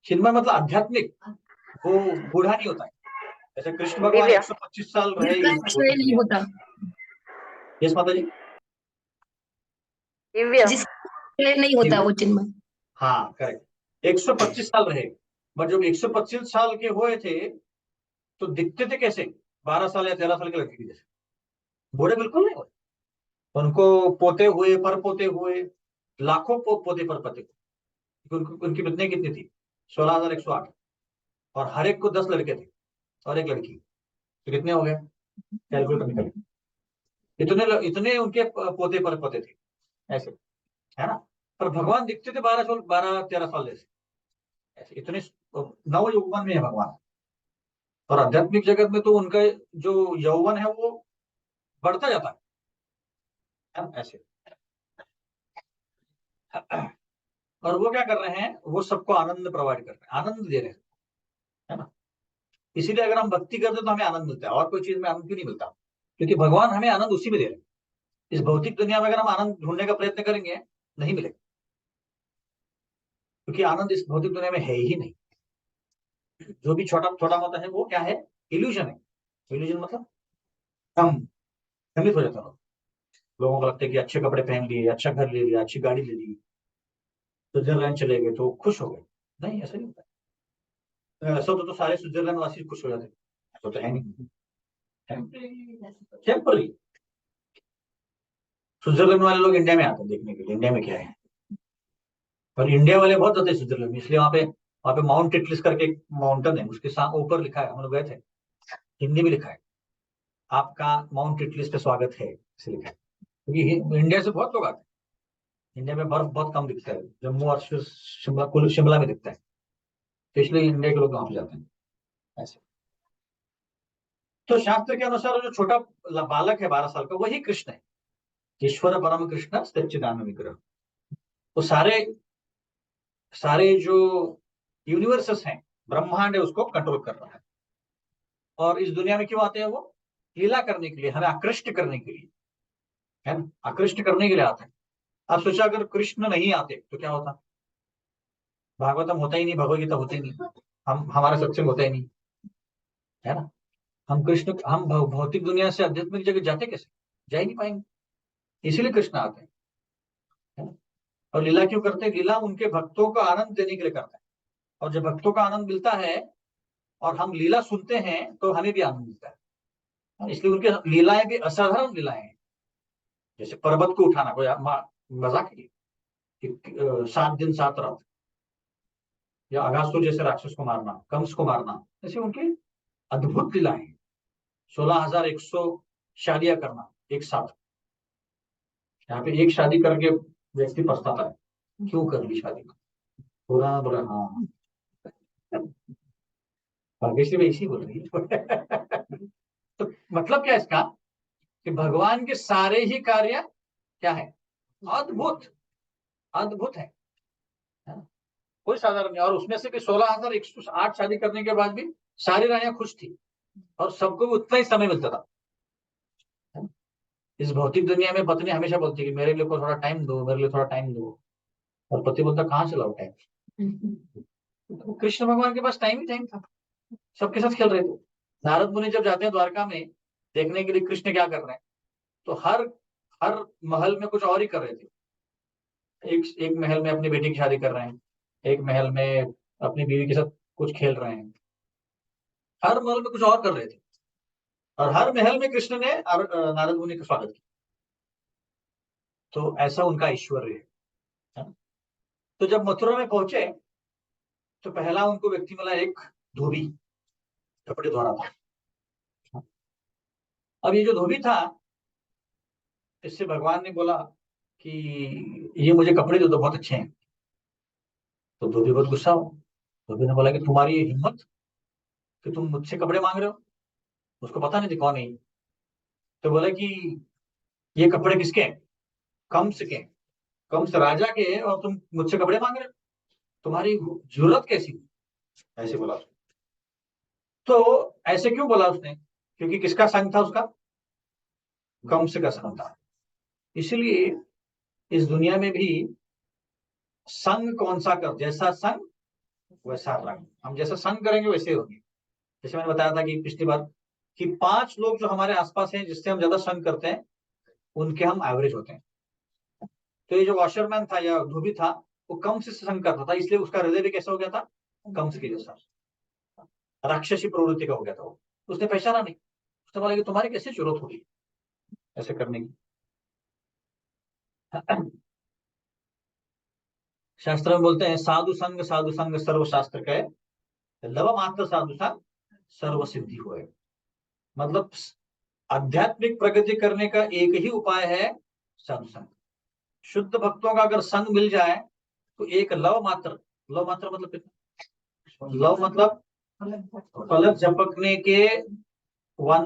चिन्मय मतलब आध्यात्मिक, वो बूढ़ा नहीं होता है। जैसे कृष्ण भगवान दिव्य 125 साल रहे जिसका इस क्षय भौतिक नहीं दुनिया में। होता, यस माता जी। दिव्य जिसका क्षय नहीं होता वो चिन्मय। हाँ करेक्ट, 125 साल रहे। बट जब 125 साल के हुए थे तो दिखते थे कैसे? 12 साल या 13 साल के लड़के के जैसे। बूढ़े बिल्कुल नहीं हुए। उनको पोते हुए, पर पोते हुए, लाखों पोते पर पते। उनकी पत्नी कितनी थी? 16,108। और हर एक को 10 लड़के थे और एक लड़की। तो कितने हो गए? कैलकुलेट निकले। इतने इतने उनके पोते पर पते थे ऐसे, है ना। पर भगवान दिखते थे 12-13 साल जैसे ऐसे। इतने नव यौवन में है भगवान। और आध्यात्मिक जगत में तो उनका जो यौवन है वो बढ़ता जाता है ना ऐसे। और वो क्या कर रहे हैं? वो सबको आनंद प्रोवाइड कर रहे हैं, आनंद दे रहे हैं, है ना। इसीलिए अगर हम भक्ति करते हैं तो हमें आनंद मिलता है। और कोई चीज में आनंद क्यों नहीं मिलता? क्योंकि भगवान हमें आनंद उसी में दे रहे हैं। इस भौतिक दुनिया में अगर हम आनंद ढूंढने का प्रयत्न करेंगे, नहीं मिलेगा, क्योंकि आनंद इस भौतिक दुनिया में है ही नहीं। जो भी छोटा छोटा मोटा है वो क्या है? इल्यूजन है। इल्यूजन मतलब हम भ्रमित हो जाता है। लोगों को लगता है कि अच्छे कपड़े पहन लिए, अच्छा घर ले लिया, अच्छी गाड़ी ले ली, स्विट्जरलैंड चले गए तो खुश हो गए। नहीं, ऐसा नहीं होता। ऐसा तो सारे स्विट्जरलैंड वासी खुश हो जाते, ऐसा तो है नहीं। टेम्पररी। स्विट्जरलैंड वाले लोग इंडिया में आते हैं देखने के लिए, इंडिया में क्या है। और इंडिया वाले बहुत जाते हैं स्विट्जरलैंड में, इसलिए वहाँ पे माउंट टिटलिस करके एक माउंटेन है, उसके साथ ऊपर लिखा है, हम लोग गए थे, हिंदी में लिखा है, आपका माउंट टिटलिस पे स्वागत है, ऐसे लिखा है। क्योंकि इंडिया से बहुत लोग आते हैं। इंडिया में बर्फ बहुत कम दिखता है, जम्मू और शिमला, कुल्लू शिमला में दिखता है, तो इसलिए इंडिया के लोग वहां पे जाते हैं ऐसे। तो शास्त्र के अनुसार वो जो छोटा बालक है 12 साल का, वही कृष्ण है, ईश्वर परम कृष्ण सच्चिदानंद विग्रह। वो सारे सारे जो यूनिवर्सेस हैं, ब्रह्मांड है, उसको कंट्रोल कर रहा है। और इस दुनिया में क्यों आते हैं वो? लीला करने के लिए, हमें आकृष्ट करने के लिए, है ना, आकृष्ट करने के लिए आते हैं। आप सोचा अगर कृष्ण नहीं आते तो क्या होता? भागवतम होता ही नहीं, भगवत गीता होती ही नहीं, हमारा सत्संग होता ही नहीं, है ना। हम भौतिक दुनिया से आध्यात्मिक जगह जाते कैसे? जा ही नहीं पाएंगे। इसीलिए कृष्ण आते हैं, है ना। और लीला क्यों करते हैं? लीला उनके भक्तों को आनंद देने के लिए करता है। और जब भक्तों का आनंद मिलता है और हम लीला सुनते हैं तो हमें भी आनंद मिलता है। इसलिए उनके लीलाएं भी असाधारण लीलाएं हैं। जैसे पर्वत को उठाना, कोई मजाक है कि 7 दिन 7 रात, या अगासुर जैसे राक्षस को मारना, कंस को मारना, ऐसे उनकी अद्भुत लीलाएं हैं। 16,100 शादियां करना एक साथ। यहाँ पे एक शादी करके व्यक्ति पछताता है, क्यों कर ली शादी, बुरा बुरा। हाँ, भाग्यश्री में इसी बोल रही है। तो मतलब क्या है इसका, कि भगवान के सारे ही कार्य क्या है? अद्भुत, अद्भुत है, हाँ? कोई साधारण नहीं। और उसमें से भी 16,108 शादी करने के बाद भी सारी रानियां खुश थी, और सबको भी उतना ही समय मिलता था। इस भौतिक दुनिया में पत्नी हमेशा बोलती है कि मेरे लिए को थोड़ा टाइम दो, मेरे लिए थोड़ा टाइम दो, और पति बोलता कहाँ से लाओ टाइम? तो कृष्ण भगवान के पास टाइम ही टाइम था, सबके साथ खेल रहे थे। नारद मुनि जब जाते हैं द्वारका में देखने के लिए कृष्ण क्या कर रहे हैं, तो हर हर महल में कुछ और ही कर रहे थे। एक एक महल में अपनी बेटी की शादी कर रहे हैं, एक महल में अपनी बीवी के साथ कुछ खेल रहे हैं, हर महल में कुछ और कर रहे थे। और हर महल में कृष्ण ने नारद मुनि का स्वागत किया। तो ऐसा उनका ऐश्वर्य है। तो जब मथुरा में पहुंचे तो पहला उनको व्यक्ति मिला, एक धोबी, कपड़े धो रहा था। अब ये जो धोबी था, इससे भगवान ने बोला कि ये मुझे कपड़े दो तो बहुत अच्छे हैं। तो धोबी बहुत गुस्सा हो। धोबी ने बोला कि तुम्हारी ये हिम्मत कि तुम मुझसे कपड़े मांग रहे हो। उसको पता नहीं थी कौन है ये। तो बोला कि ये कपड़े किसके हैं? कंस के। कंस राजा के हैं और तुम मुझसे कपड़े मांग रहे हो, तुम्हारी जरूरत कैसी? ऐसे बोला उसने। तो ऐसे क्यों बोला उसने? क्योंकि किसका संग था उसका? कंस का संग था। इसलिए इस दुनिया में भी संग कौन सा कर, जैसा संग वैसा रंग। हम जैसा संग करेंगे वैसे होंगे। जैसे मैंने बताया था कि पिछली बार, कि 5 लोग जो हमारे आसपास हैं जिससे हम ज्यादा संग करते हैं, उनके हम एवरेज होते हैं। तो ये जो वॉशरमैन था या धोबी था, वो कंस से संग करता था, इसलिए उसका हृदय भी कैसा हो गया था? कंस के जैसा, राक्षसी प्रवृत्ति का हो गया था वो। उसने पहचाना नहीं। उसने बोला कि तुम्हारी कैसे जरूरत होगी ऐसे करने की। शास्त्र में बोलते हैं साधु संग सर्व शास्त्र कहे, लव मात्र साधु संग सर्व सिद्धि होए। मतलब आध्यात्मिक प्रगति करने का एक ही उपाय है, साधु संग। शुद्ध भक्तों का अगर संग मिल जाए तो एक लव मात्र, लव मात्र मतलब कितना? लव मतलब फलक झपकने के 1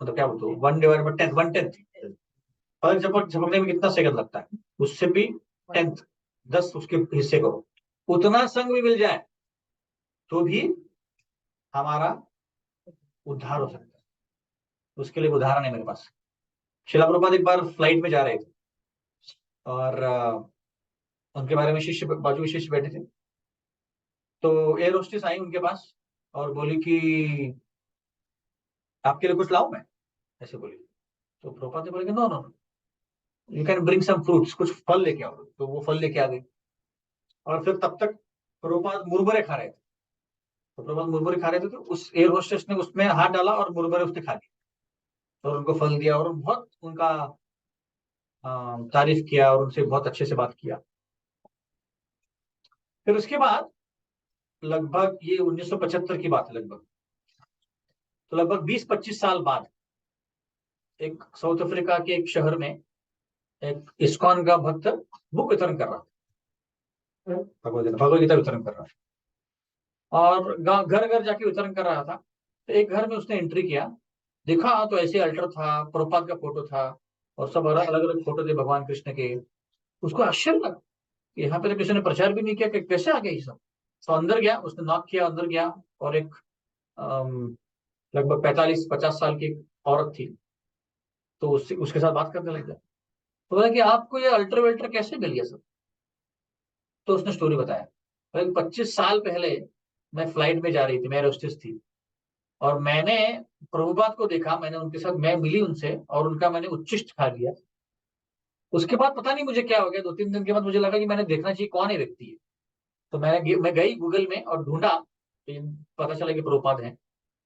मतलब क्या बोलते, 1/10, 1/10। फलक झपकने में कितना सेकंड लगता है? उससे भी 10th, 10 उसके हिस्से करो। उतना संग भी मिल जाए तो भी हमारा उद्धार हो सकता है। उसके लिए उदाहरण है मेरे पास। शिला प्रभुपाद एक बार फ्लाइट में जा रहे थे, और उनके बारे में शिष्य, बाजू में शिष्य बैठे थे। तो एयर होस्टेस आई उनके पास और बोली कि आपके लिए कुछ लाऊं मैं, ऐसे बोली। तो प्रभुपाद ने बोले कि no no, you can bring some fruits, कुछ फल लेके आओ। तो वो फल लेके आ गए। और फिर तब तक प्रभुपाद मुरमुरे खा रहे थे। तो प्रभुपाद मुरमुरे खा रहे थे, तो उस एयर होस्टेस ने उसमें हाथ डाला और मुरमुरे उसने खा लिए, और उनको फल दिया, और बहुत उनका तारीफ किया, और उनसे बहुत अच्छे से बात किया। फिर उसके बाद लगभग ये 1975 की बात है लगभग, तो लगभग 20-25 साल बाद एक साउथ अफ्रीका के एक शहर में एक इस्कॉन का भक्त बुक वितरण कर रहा था, भगवद गीता वितरण कर रहा था, और घर घर जाके वितरण कर रहा था। तो एक घर में उसने एंट्री किया, देखा तो ऐसे अल्टर था, प्रभुपाद का फोटो था, और सब अलग अलग फोटो थे भगवान कृष्ण के। उसको आश्चर्य लगा कि यहाँ पे तो किसी ने प्रचार भी नहीं किया, कि कैसे आ गया ये सब। तो अंदर गया, उसने नॉक किया, अंदर गया, और एक लगभग 45-50 साल की एक औरत थी। तो उसके साथ बात करने लग गया। तो बोला कि आपको ये अल्टर वेल्टर कैसे मिल गया सब। तो उसने स्टोरी बताया, बोला कि 25 साल पहले मैं फ्लाइट में जा रही थी, मैं एरोस्टेस थी, और मैंने प्रभुपाद को देखा, मैंने उनके साथ, मैं मिली उनसे, और उनका मैंने उच्चिष्ट खा लिया। उसके बाद पता नहीं मुझे क्या हो गया, 2-3 दिन के बाद मुझे लगा कि मैंने देखना चाहिए कौन है व्यक्ति है। तो मैं गई गूगल में और ढूंढा, तो ये पता चला कि प्रभुपाद है।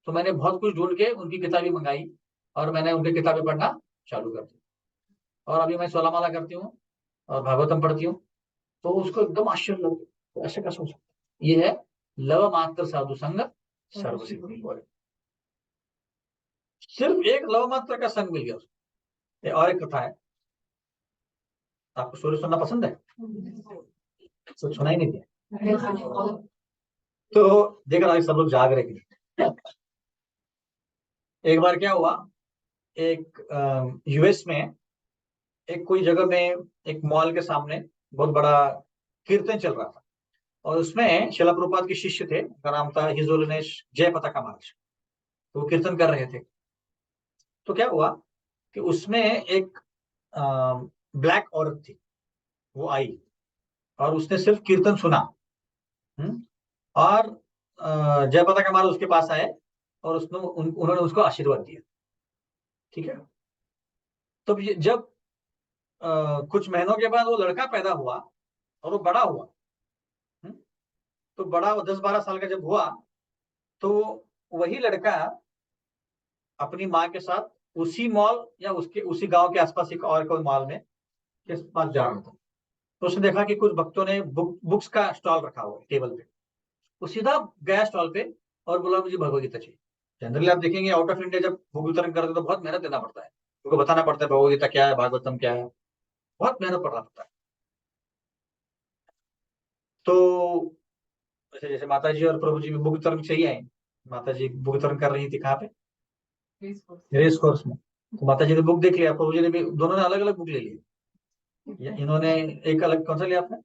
तो मैंने बहुत कुछ ढूंढ के उनकी किताबें मंगाई, और मैंने उनकी किताबें पढ़ना चालू कर दी। और अभी मैं 16 माला करती हूँ और भागवतम पढ़ती हूँ। तो उसको एकदम आश्चर्य लग गया, तो ऐसे क्या सोच सकते, ये है लव मात्र साधु संग सर्व सिद्धि। सिर्फ एक लव मात्र का संग मिल गया उसको। और एक कथा है, आपको स्टोरी सुनना पसंद है? तो सुना ही नहीं दिया तो देख रहा सब लोग जाग रहे थे। एक बार क्या हुआ, एक यूएस में एक कोई जगह में, एक मॉल के सामने बहुत बड़ा कीर्तन चल रहा था, और उसमें शिला प्रभुपाद के शिष्य थे, उनका नाम था हिज होलीनेस जय पताका महाराज। तो वो कीर्तन कर रहे थे। तो क्या हुआ कि उसमें एक ब्लैक औरत थी, वो आई, और उसने सिर्फ कीर्तन सुना। हम्म, और जय पताका महाराज उसके पास आए, और उन्होंने उसको आशीर्वाद दिया। ठीक है। तो जब कुछ महीनों के बाद वो लड़का पैदा हुआ और वो बड़ा हुआ, हम्म, तो बड़ा, वो 10-12 साल का जब हुआ, तो वही लड़का अपनी माँ के साथ उसी मॉल या उसके उसी गांव के आसपास एक और कोई मॉल में के पास जा रहा था। तो उसने देखा कि कुछ भक्तों ने बुक्स का स्टॉल रखा हुआ है टेबल पे। वो सीधा गया स्टॉल पे और बोला मुझे भगवदगीता चाहिए। जनरली आप देखेंगे आउट ऑफ इंडिया जब बुक वितरण करते हैं तो बहुत मेहनत देना पड़ता है, उनको बताना पड़ता है भगवदगीता क्या है, भागवतम क्या है, बहुत मेहनत पड़ना पड़ता है। तो जैसे जैसे माता जी और प्रभु जी भी बुक वितरण चाहिए आए, माता जी बुक वितरण कर रही थी कहाँ पे, रेस कोर्स में। तो माता जी ने बुक देख लिया, प्रभु जी ने भी, दोनों ने अलग अलग बुक ले ली। इन्होंने एक अलग, कौन सा लिया आपने?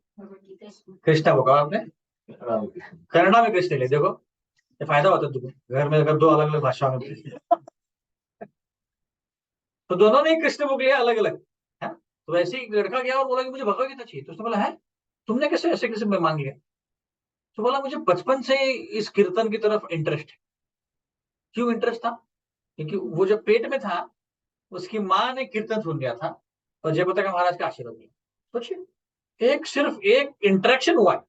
कृष्णा बुक। और आपने कन्नड़ा में कृष्ण ले, देखो ये फायदा होता है तुमको घर में अगर दो अलग अलग भाषाओं में तो दोनों ने कृष्ण बुक लिया अलग अलग है। तो वैसे ही लड़का गया और बोला कि मुझे भगवदगीता चाहिए। तो उसने बोला है, तुमने कैसे ऐसे कैसे मैं मांग लिया? तो बोला मुझे बचपन से ही इस कीर्तन की तरफ इंटरेस्ट है। क्यों इंटरेस्ट था? क्योंकि वो जब पेट में था उसकी माँ ने कीर्तन सुन लिया था, और जयपताका महाराज का आशीर्वाद लिया। सोचिए, एक सिर्फ एक इंटरेक्शन हुआ है,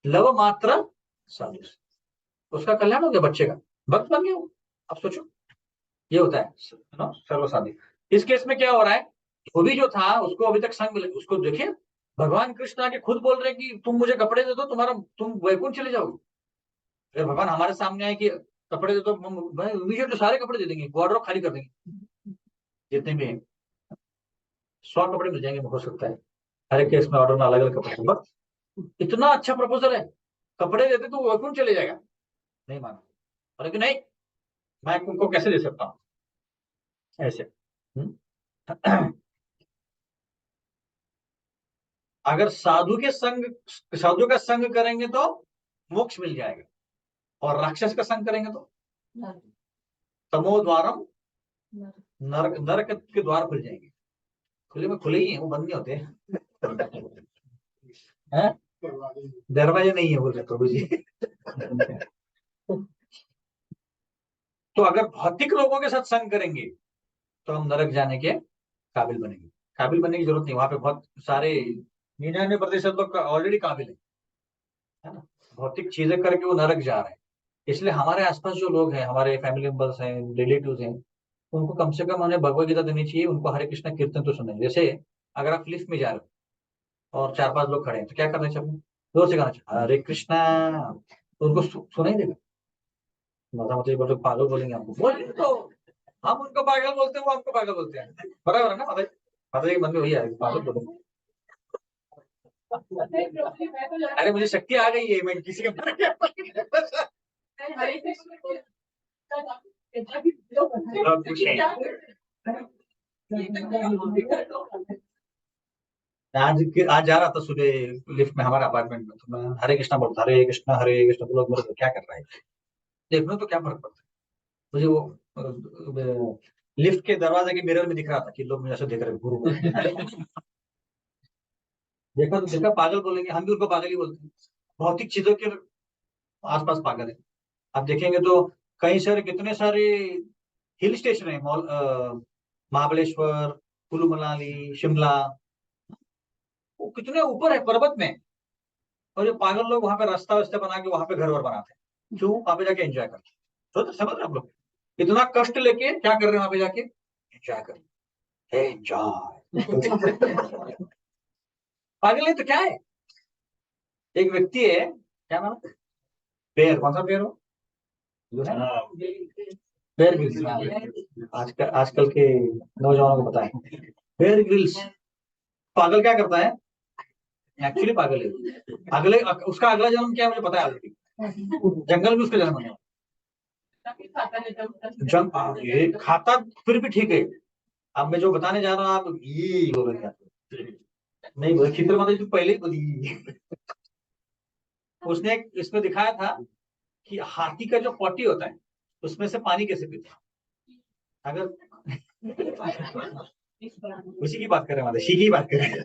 लव मात्र साधु से, उसका कल्याण हो गया, बच्चे का भक्त बन गया वो। अब सोचो, ये होता है ना सर्वसाधी। इस केस में क्या हो रहा है, वो भी जो था उसको अभी तक संग मिले, उसको देखिए भगवान कृष्ण आके खुद बोल रहे हैं कि तुम मुझे कपड़े दे दो, तुम वैकुंठ चले जाओगे। अगर भगवान हमारे सामने आए कि कपड़े दे दो, हम इमीडिएटली सारे कपड़े दे देंगे, वार्डरोब खाली कर देंगे, जितने भी हैं 100 कपड़े मिल जाएंगे, हो सकता है हर एक केस में ऑर्डर में अलग अलग कपड़े। बस इतना अच्छा प्रपोजल है, कपड़े देते तो वैकुंठ चले जाएगा। नहीं माना, बोले कि नहीं, मैं तुमको कैसे दे सकता हूँ ऐसे। अगर साधु का संग करेंगे तो मोक्ष मिल जाएगा, और राक्षस का संग करेंगे तो तमो द्वारम, नरक नरक के द्वार खुल जाएंगे। खुले में खुले ही हैं, वो बंद नहीं होते हैं, दरवाजे नहीं है बोले प्रभु जी तो अगर भौतिक लोगों के साथ संग करेंगे तो हम नरक जाने के काबिल बनेंगे। काबिल बनने की जरूरत नहीं, वहां पे बहुत सारे 99% लोग ऑलरेडी काबिल है ना। भौतिक चीजें करके वो नरक जा रहे हैं। इसलिए हमारे आसपास जो लोग हैं, हमारे फैमिली मेंबर्स हैं, रिलेटिव्स हैं, उनको कम से कम हमें भगवत गीता देनी चाहिए, उनको हरे कृष्ण कीर्तन तो सुने। जैसे अगर आप लिफ्ट में जा रहे हो और 4-5 लोग खड़े हैं तो क्या करना चाहिए? जोर से गाना चाहिए हरे कृष्णा, तो उनको सुनाई देगा। माता माता जी बोलते पागल बोलेंगे हमको, बोलिए तो हम उनको पागल बोलते हैं, वो हमको पागल बोलते हैं, बराबर है ना? माता जी के मन में वही है, पागल बोलेंगे। मैं तो अरे मुझे शक्ति आ गई है, मैं किसी के बारे में हरे कृष्ण को सब कुछ है। आज जा रहा था सुबह लिफ्ट में हमारे अपार्टमेंट में, तो मैं हरे कृष्णा बोलता, हरे कृष्णा, तो लोग बोले क्या कर रहा है, देखो तो क्या फर्क पड़ता है। मुझे वो लिफ्ट के दरवाजे के मिरर में दिख रहा था कि लोग मुझे ऐसे देख रहे हैं, गुरु देखा तो देखा, पागल बोलेंगे, हम भी उनको पागल ही बोलते हैं। भौतिक चीजों के आसपास पागल है। आप देखेंगे तो कई सारे, कितने सारे हिल स्टेशन है, महाबलेश्वर, कुल्लू मनाली, शिमला, वो कितने ऊपर है पर्वत में, और ये पागल लोग वहां पे रास्ता वास्ता बना के वहां पे घर वर बनाते हैं। क्यों? वहां पे जाके एंजॉय करते हैं। तो समझ रहे हैं आप लोग, इतना कष्ट लेके क्या कर रहे हैं वहां पे जाके? एंजॉय कर रहे हैं, एंजॉय पागल है तो क्या है। एक व्यक्ति है, क्या नाम है, बेयर, कौन सा बेयर हो जो है, बेयर ग्रिल्स। आजकल के नौजवानों को पता है बेयर ग्रिल्स। पागल क्या करता है, एक्चुअली पागल है। अगले उसका अगला जन्म क्या है मुझे पता है ऑलरेडी, जंगल में उसका जन्म होने वाला। ये खाता फिर भी ठीक है। अब मैं जो बताने जा रहा हूँ आप ये बोलेंगे, नहीं बोले चित्र माता जी, तू पहले ही बोली। उसने इसमें दिखाया था कि हाथी का जो पॉटी होता है उसमें से पानी कैसे पीते हैं। अगर उसी की बात कर रहे हैं, शी की बात कर रहे हैं।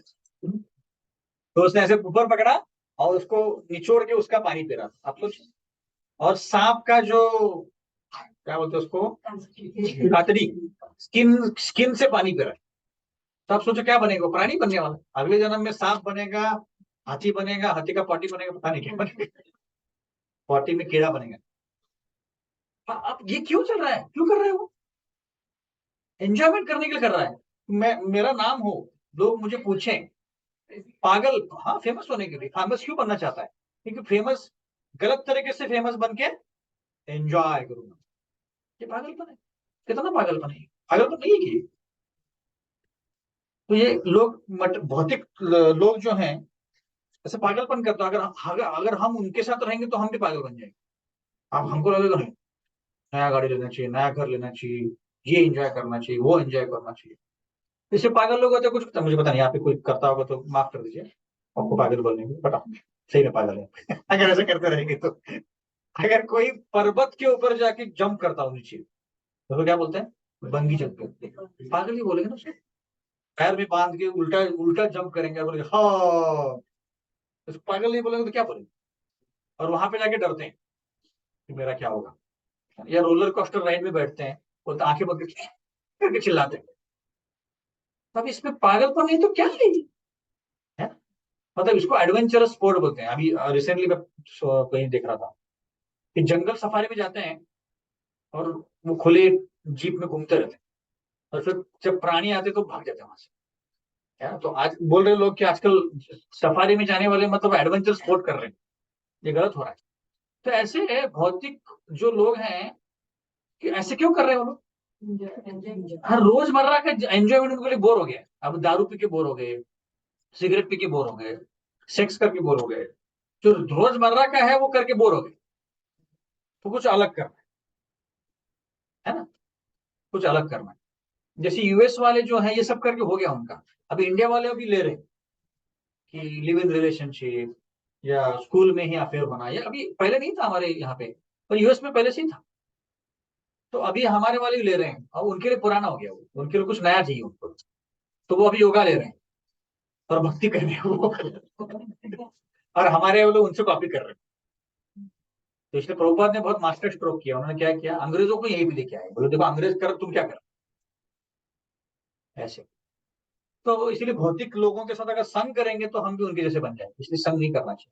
तो उसने ऐसे ऊपर पकड़ा और उसको निचोड़ के उसका पानी पी रहा था आप सोच। और सांप का जो, क्या बोलते हैं उसको, कातड़ी, स्किन स्किन से पानी पी रहा है। तो आप सोचो क्या बनेगा, प्राणी बनने वाला, अगले जन्म में सांप बनेगा, हाथी बनेगा, हाथी का पॉटी बनेगा, पता नहीं क्या बनेगा, पॉटी में कीड़ा बनेगा। अब ये क्यों चल रहा है, क्यों कर रहे हो? एंजॉयमेंट करने के लिए कर रहा है। मैं, मेरा नाम हो, लोग मुझे पूछें, पागल, हाँ फेमस होने के लिए। फेमस क्यों बनना चाहता है? क्योंकि फेमस गलत तरीके से फेमस बन के एंजॉय करूंगा। ये पागलपन है, कितना पागलपन है, पागलपन नहीं है कि। तो ये लोग भौतिक लोग जो हैं ऐसे पागलपन करते हैं। अगर हम उनके साथ रहेंगे तो हम भी पागल बन जाएंगे। अब हमको लगेगा नहीं, नया गाड़ी लेना चाहिए, नया घर लेना चाहिए, ये एंजॉय करना चाहिए, वो एंजॉय करना चाहिए। इससे पागल लोग होते हैं, कुछ मुझे पता नहीं, यहाँ पे कोई करता होगा तो माफ कर दीजिए आपको पागल बोलने को, बट सही में पागल है। अगर ऐसे करते रहेंगे तो। अगर कोई पर्वत के ऊपर जाके जंप करता हो नीचे, तो क्या बोलते हैं, बंगी जंप। पागल ही बोलेंगे ना उसको। पैर में बांध के उल्टा उल्टा जंप करेंगे, बोलेंगे हाँ, तो पागल नहीं बोलेंगे तो क्या बोलेंगे। और वहां पे जाके डरते हैं कि मेरा क्या होगा। या रोलर कोस्टर राइड में बैठते हैं, बोलते आंखें बंद करके चिल्लाते हैं। तब इसमें पागलपन नहीं तो क्या है? मतलब इसको एडवेंचरस स्पोर्ट बोलते हैं। अभी रिसेंटली मैं कहीं देख रहा था कि जंगल सफारी में जाते हैं और वो खुले जीप में घूमते रहते हैं, और फिर जब प्राणी आते तो भाग जाते हैं वहां से। क्या तो आज बोल रहे लोग कि आजकल सफारी में जाने वाले मतलब एडवेंचर स्पोर्ट कर रहे हैं, ये गलत हो रहा है। तो ऐसे भौतिक जो लोग हैं कि ऐसे क्यों कर रहे हैं वो लोग? हर रोजमर्रा का एंजॉयमेंट उनके लिए बोर हो गया। अब दारू पी के बोर हो गए, सिगरेट पी के बोर हो गए, सेक्स करके बोर हो गए, जो रोजमर्रा का है वो करके बोर हो गए। तो कुछ अलग करना है ना, कुछ अलग करना है। जैसे यूएस वाले जो है ये सब करके हो गया उनका। अभी इंडिया वाले अभी ले रहे हैं कि लिव इन रिलेशनशिप, या स्कूल में ही अफेयर होना, या अभी पहले नहीं था हमारे यहाँ पे, पर यूएस में पहले से ही था। तो अभी हमारे वाले भी ले रहे हैं, और उनके लिए पुराना हो गया, वो उनके लिए कुछ नया चाहिए उनको। तो वो अभी योगा ले रहे हैं और भक्ति कर रहे हैं वो। और हमारे वो लोग उनसे कॉपी कर रहे हैं। तो इसलिए प्रभुपाद ने बहुत मास्टर स्ट्रोक किया। उन्होंने क्या किया, अंग्रेजों को यही भी लेके आए, बोले देखो अंग्रेज कर, तुम क्या कर ऐसे। तो इसलिए भौतिक लोगों के साथ अगर संग करेंगे तो हम भी उनके जैसे बन जाएंगे, इसलिए संग नहीं करना चाहिए।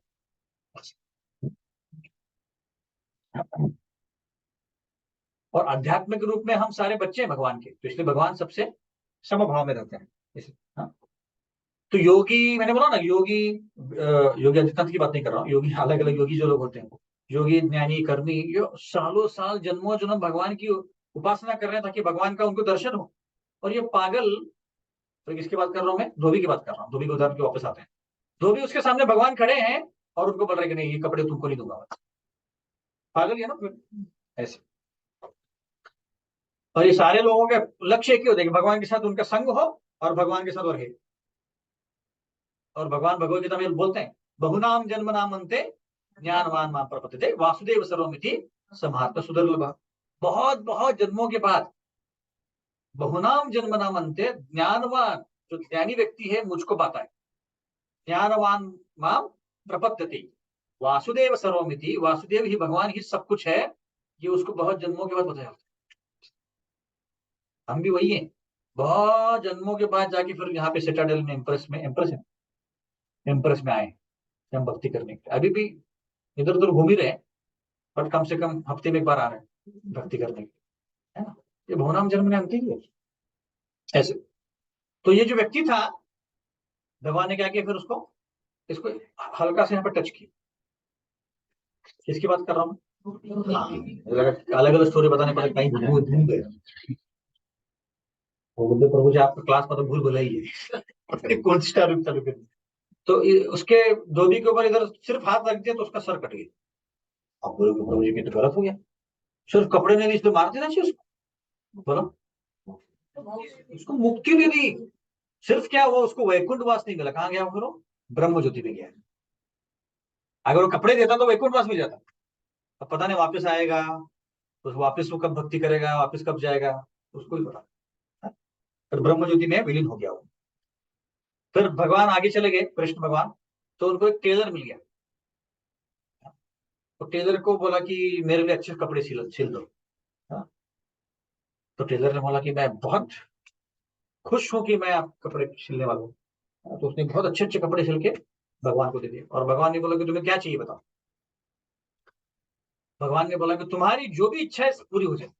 और आध्यात्मिक रूप में हम सारे बच्चे हैं भगवान के, तो इसलिए भगवान सबसे समभाव में रहते हैं इसलिए। हाँ? तो योगी, मैंने बोला ना योगी, योगी आदित्यनाथ की बात नहीं कर रहा हूँ, योगी अलग अलग योगी जो लोग होते हैं, योगी ज्ञानी कर्मी, ये सालों साल जन्मों जन्म भगवान की उपासना कर रहे हैं ताकि भगवान का उनको दर्शन हो। और ये पागल, तो किसकी बात कर रहा हूँ मैं, धोबी की बात कर रहा हूँ। धोबी के उदाहरण के वापस आते हैं। धोबी उसके सामने भगवान खड़े हैं और उनको बोल रहे कि नहीं, ये कपड़े तुमको नहीं दूंगा। पागल है ना फिर ऐसे। और ये सारे लोगों के लक्ष्य एक ही होता है कि भगवान के साथ उनका संग हो और भगवान के साथ और है। और भगवान भगवत गीता में बोलते हैं, बहुनाम जन्म नाम अंते ज्ञानवान मां प्रपद्यते वासुदेव सर्वमिति समार्थ सुदुर्लभ। बहुत बहुत जन्मों के बाद, बहुनाम जन्म नाम अंते, ज्ञानवान जो ज्ञानी व्यक्ति है मुझको पाता है। ज्ञानवान मां प्रपद्यते वासुदेव सर्वमिति, वासुदेव ही भगवान ही सब कुछ है, ये उसको बहुत जन्मों के बाद पता चलता है। हम भी वही हैं, बहुत जन्मों के बाद जाके फिर यहाँ पे सिटाडेल में एम्प्रेस में आए हम भक्ति करने के लिए। अभी भी इधर उधर घूम ही रहे, बट कम से कम हफ्ते में एक बार आ रहे हैं भक्ति करने के लिए, है ना। ये भवनाम जन्म ने अंत ही है ऐसे। तो ये जो व्यक्ति था, भगवान ने क्या किया फिर उसको, इसको हल्का से यहाँ पर टच किया। किसकी बात कर रहा हूँ? अलग अलग स्टोरी बताने पर कहीं भूल गए। वो बोलते प्रभु जी आपका क्लास मतलब भूल भुला ही है। कौन सी स्टोरी चालू कर। तो उसके धोबी के ऊपर इधर सिर्फ हाथ रख दिया तो उसका सर कट गया। अब बोले प्रभु जी की तो गलत हो गया, सिर्फ कपड़े ने दी इसलिए मार देना चाहिए उसको। बोलो, उसको मुक्ति दे दी। सिर्फ क्या हुआ, उसको वैकुंठवास नहीं मिला। कहाँ गया वो? फिर ब्रह्म ज्योति में गया। अगर वो कपड़े देता तो वैकुंठवास मिल जाता। अब पता नहीं वापस आएगा, तो वापस वो कब भक्ति करेगा, वापस कब जाएगा, उसको ही पता। फिर ब्रह्म ज्योति में विलीन हो गया वो। फिर भगवान आगे चले गए, कृष्ण भगवान। तो उनको एक टेलर मिल गया। तो टेलर को बोला कि मेरे लिए अच्छे कपड़े सिल दो। तो टेलर ने बोला कि मैं बहुत खुश हूं कि मैं आप कपड़े सिलने वाला हूँ। तो उसने बहुत अच्छे अच्छे कपड़े सिल के भगवान को दे दिए। और भगवान ने बोला कि तुम्हें क्या चाहिए बताओ। भगवान ने बोला कि तुम्हारी जो भी इच्छा है पूरी हो जाएगी,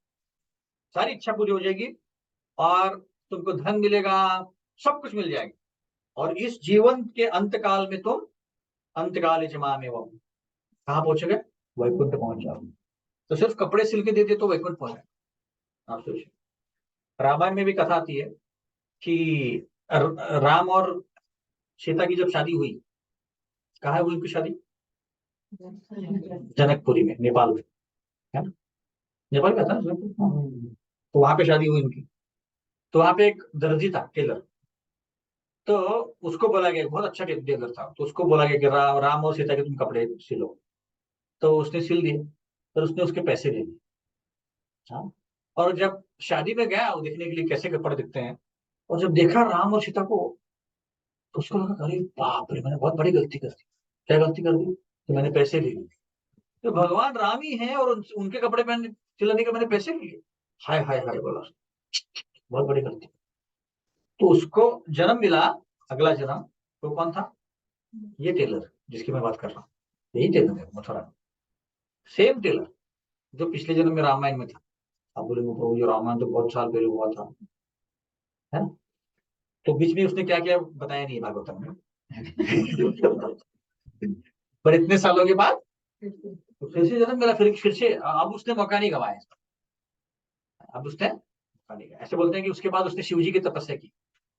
सारी इच्छा पूरी हो जाएगी, और तुमको धन मिलेगा, सब कुछ मिल जाएगा। और इस जीवन के अंतकाल में तुम अंतकाल जमा में वो कहाँ पहुंचोगे? वैकुंठ पहुंच जाओगे। तो सिर्फ कपड़े सिल के दे दिए तो वैकुंठ पहुंचे। आप सोचिए, रामायण में भी कथा आती है कि राम और सीता की जब शादी हुई, कहाँ हुई उनकी शादी? जनकपुरी में, नेपाल में, है ना। नेपाल का था ना जनकपुर? तो वहां पे शादी हुई उनकी। तो वहां पे एक दर्जी था, टेलर। तो उसको बोला गया, बहुत अच्छा टेलर था, तो उसको बोला गया कि राम और सीता के तुम कपड़े सिलो। तो उसने सिल दिए, फिर उसने उसके पैसे ले लिए। हाँ। और जब शादी में गया वो देखने के लिए कैसे कपड़े दिखते हैं, और जब देखा राम और सीता को, तो उसको लगा अरे बाप रे, मैंने बहुत बड़ी गलती कर दी। क्या गलती कर दी? तो मैंने पैसे ले लिए। तो भगवान राम ही है और उनके कपड़े पहन सिलाने के मैंने पैसे लिए। हाय हाय हाय बोला, बहुत बड़ी गलती। तो उसको जन्म मिला, अगला जन्म। तो कौन था? ये टेलर जिसकी मैं बात कर रहा हूँ, यही टेलर है मथुरा में। सेम टेलर जो पिछले जन्म में रामायण में था। अब बोले प्रभु ये रामायण तो बहुत साल पहले हुआ था, है। तो बीच में उसने क्या किया बताया नहीं भागवतम में। पर इतने सालों के बाद तो फिर से जन्म मिला, फिर से। अब उसने मौका नहीं गवाया। अब उसने मौका नहीं गया। ऐसे बोलते हैं कि उसके बाद उसने शिव जी की तपस्या की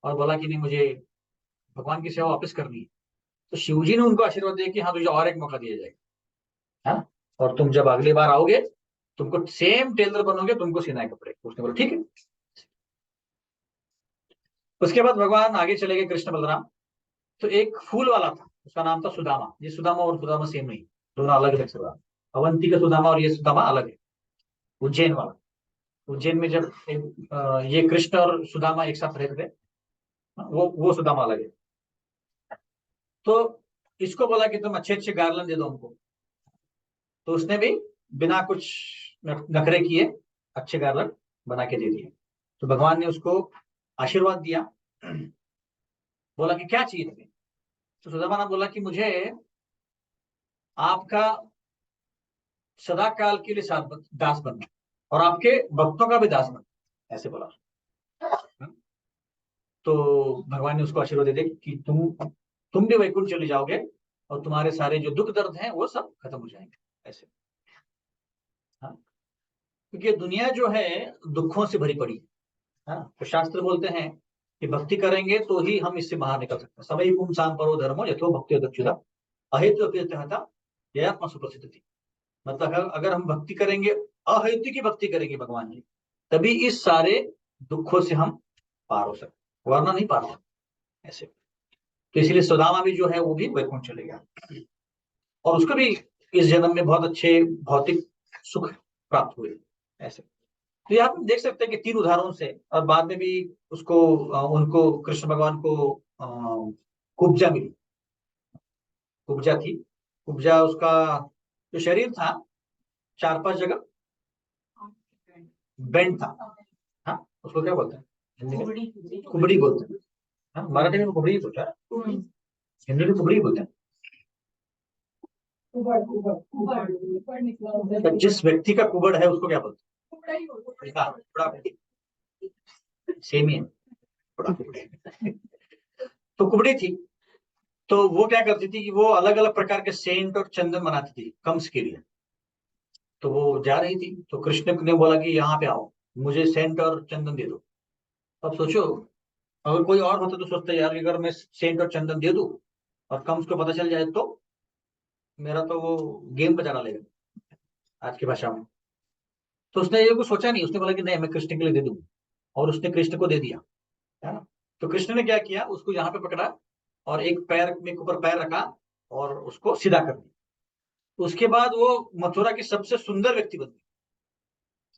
और बोला कि नहीं, मुझे भगवान की सेवा वापस करनी है। तो शिव जी ने उनको आशीर्वाद दिया कि हाँ तुझे और एक मौका दिया जाएगा, है। और तुम जब अगली बार आओगे, तुमको सेम टेलर बनोगे, तुमको सीना है कपड़े। उसने बोला ठीक है। उसके बाद भगवान आगे चले गए, कृष्ण बलराम। तो एक फूल वाला था, उसका नाम था सुदामा। ये सुदामा और सुदामा सेम नहीं, दोनों अलग अलग सुदामा। अवंती का सुदामा और ये सुदामा अलग है। उज्जैन वाला। उज्जैन में जब ये कृष्ण और सुदामा एक साथ रहते थे, वो सुदामा अलग है। तो इसको बोला कि तुम अच्छे अच्छे गार्लन दे दो हमको। तो उसने भी बिना कुछ नखरे किए अच्छे गार्लन बना के दे दिए। तो भगवान ने उसको आशीर्वाद दिया। बोला कि क्या चाहिए तुम्हें? तो सुदामा ने बोला कि मुझे आपका सदा काल के लिए दास बनना और आपके भक्तों का भी दास बनना, ऐसे बोला। तो भगवान ने उसको आशीर्वाद दे दिया कि तुम भी वैकुंठ चले जाओगे और तुम्हारे सारे जो दुख दर्द हैं वो सब खत्म हो जाएंगे, ऐसे। हाँ। क्योंकि ये दुनिया जो है दुखों से भरी पड़ी है ना। तो शास्त्र बोलते हैं कि भक्ति करेंगे तो ही हम इससे बाहर निकल सकते हैं। सवै पुंसां परो धर्मो यथो भक्ति दक्षुता अहेतु अप्यतहता ययात्मा सुप्रसिद्ध थी। मतलब अगर हम भक्ति करेंगे, अहेतु की भक्ति करेंगे भगवान की, तभी इस सारे दुखों से हम पार हो सकते, वरना नहीं पार हो सकते ऐसे। तो इसलिए सुदामा भी जो है वो भी वैकुंठ चले गया और उसको भी इस जन्म में बहुत अच्छे भौतिक सुख प्राप्त हुए ऐसे। तो यहाँ पे देख सकते हैं कि 3 उदाहरणों से, और बाद में भी उसको उनको कृष्ण भगवान को कुब्जा मिली। कुब्जा थी, कुब्जा उसका जो शरीर था 4-5 जगह बेंड था। हाँ, उसको क्या बोलते हैं हिंदी में? कुबड़ी बोलते हैं। हाँ, मराठी में कुबड़ी ही बोलता है, हिंदी में कुबड़ी बोलते हैं। तो जिस व्यक्ति का कुबड़ है उसको क्या बोलते हैं? सेम ही है, तो कुबड़ी थी। तो वो क्या करती थी कि वो अलग अलग प्रकार के सेंट और चंदन बनाती थी कंस के लिए। तो वो जा रही थी तो कृष्ण ने बोला कि यहाँ पे आओ, मुझे सेंट और चंदन दे दो। अब सोचो, अगर कोई और होता तो सोचता यार अगर मैं सेंट और चंदन दे दूं और कंस को पता चल जाए तो मेरा तो वो गेम बजा डालेगा आज की भाषा में। तो उसने ये कुछ सोचा नहीं, उसने बोला कि नहीं मैं कृष्ण के लिए दे दूंगा, और उसने कृष्ण को दे दिया, है ना। तो कृष्ण ने क्या किया, उसको यहाँ पे पकड़ा और एक पैर में ऊपर पैर रखा और उसको सीधा कर दिया। उसके बाद वो मथुरा की सबसे सुंदर व्यक्ति बन गई,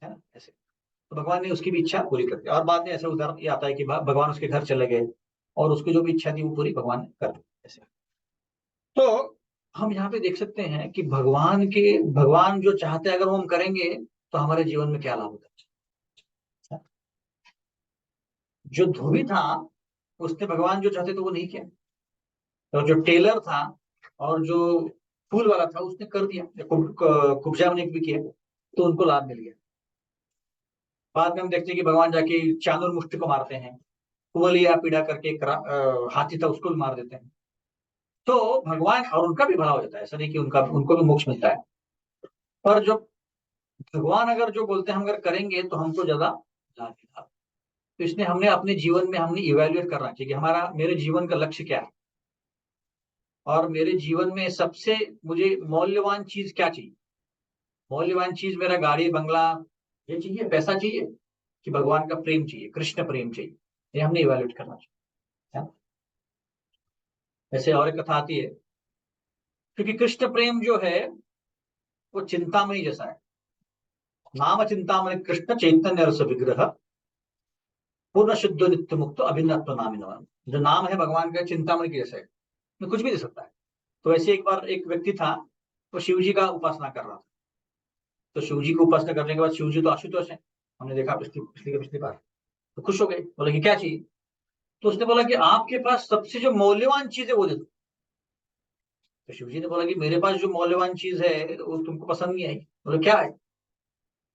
है ना ऐसे। तो भगवान ने उसकी भी इच्छा पूरी कर दी, और बाद में ऐसा उदाहरण ये आता है कि भगवान उसके घर चले गए और उसकी जो भी इच्छा थी वो पूरी भगवान ने कर दी ऐसे। तो हम यहाँ पे देख सकते हैं कि भगवान जो चाहते हैं अगर वो हम करेंगे तो हमारे जीवन में क्या लाभ होता है। जो धोबी था उसने भगवान जो चाहते थे वो नहीं किया, और जो टेलर था और जो फूल वाला था उसने कर दिया, कुब्जा ने भी किया, तो उनको लाभ मिल गया। बाद में हम देखते हैं कि भगवान जाके चांदुर मुष्टि को मारते हैं, कुवलिया पीड़ा करके एक हाथी था उसको भी मार देते हैं। तो भगवान और उनका भी भला हो जाता है, ऐसा नहीं कि उनको भी मोक्ष मिलता है। पर जो भगवान अगर जो बोलते हैं हम अगर करेंगे तो हमको ज्यादा लाभ मिलता है। तो इसलिए हमने अपने जीवन में हमने इवेल्युएट करना चाहिए कि हमारा मेरे जीवन का लक्ष्य क्या है, और मेरे जीवन में सबसे मुझे मौल्यवान चीज क्या चाहिए। मौल्यवान चीज मेरा गाड़ी बंगला ये चाहिए, पैसा चाहिए, कि भगवान का प्रेम चाहिए, कृष्ण प्रेम चाहिए, ये हमने इवेल्युएट करना चाहिए, है? ऐसे और एक कथा आती है, क्योंकि कृष्ण प्रेम जो है वो चिंतामणि जैसा है। नाम चिंतामणि कृष्ण चैतन्य रस विग्रह पूर्ण शुद्ध नित्य मुक्त अभिन्नत्व नाम। जो नाम है भगवान का चिंतामणि के जैसा है, में कुछ भी दे सकता है। तो ऐसे एक बार एक व्यक्ति था, वो शिव जी का उपासना कर रहा था। तो शिव जी को उपासना करने के बाद शिव जी तो आशुतोष है, हमने देखा पिछली बार। तो खुश हो गए, बोले कि क्या चाहिए। तो उसने बोला कि आपके पास सबसे जो मौल्यवान चीज है वो दे दो। तो शिव जी ने बोला कि मेरे पास जो मौल्यवान चीज है वो तुमको पसंद नहीं आई। बोले क्या है,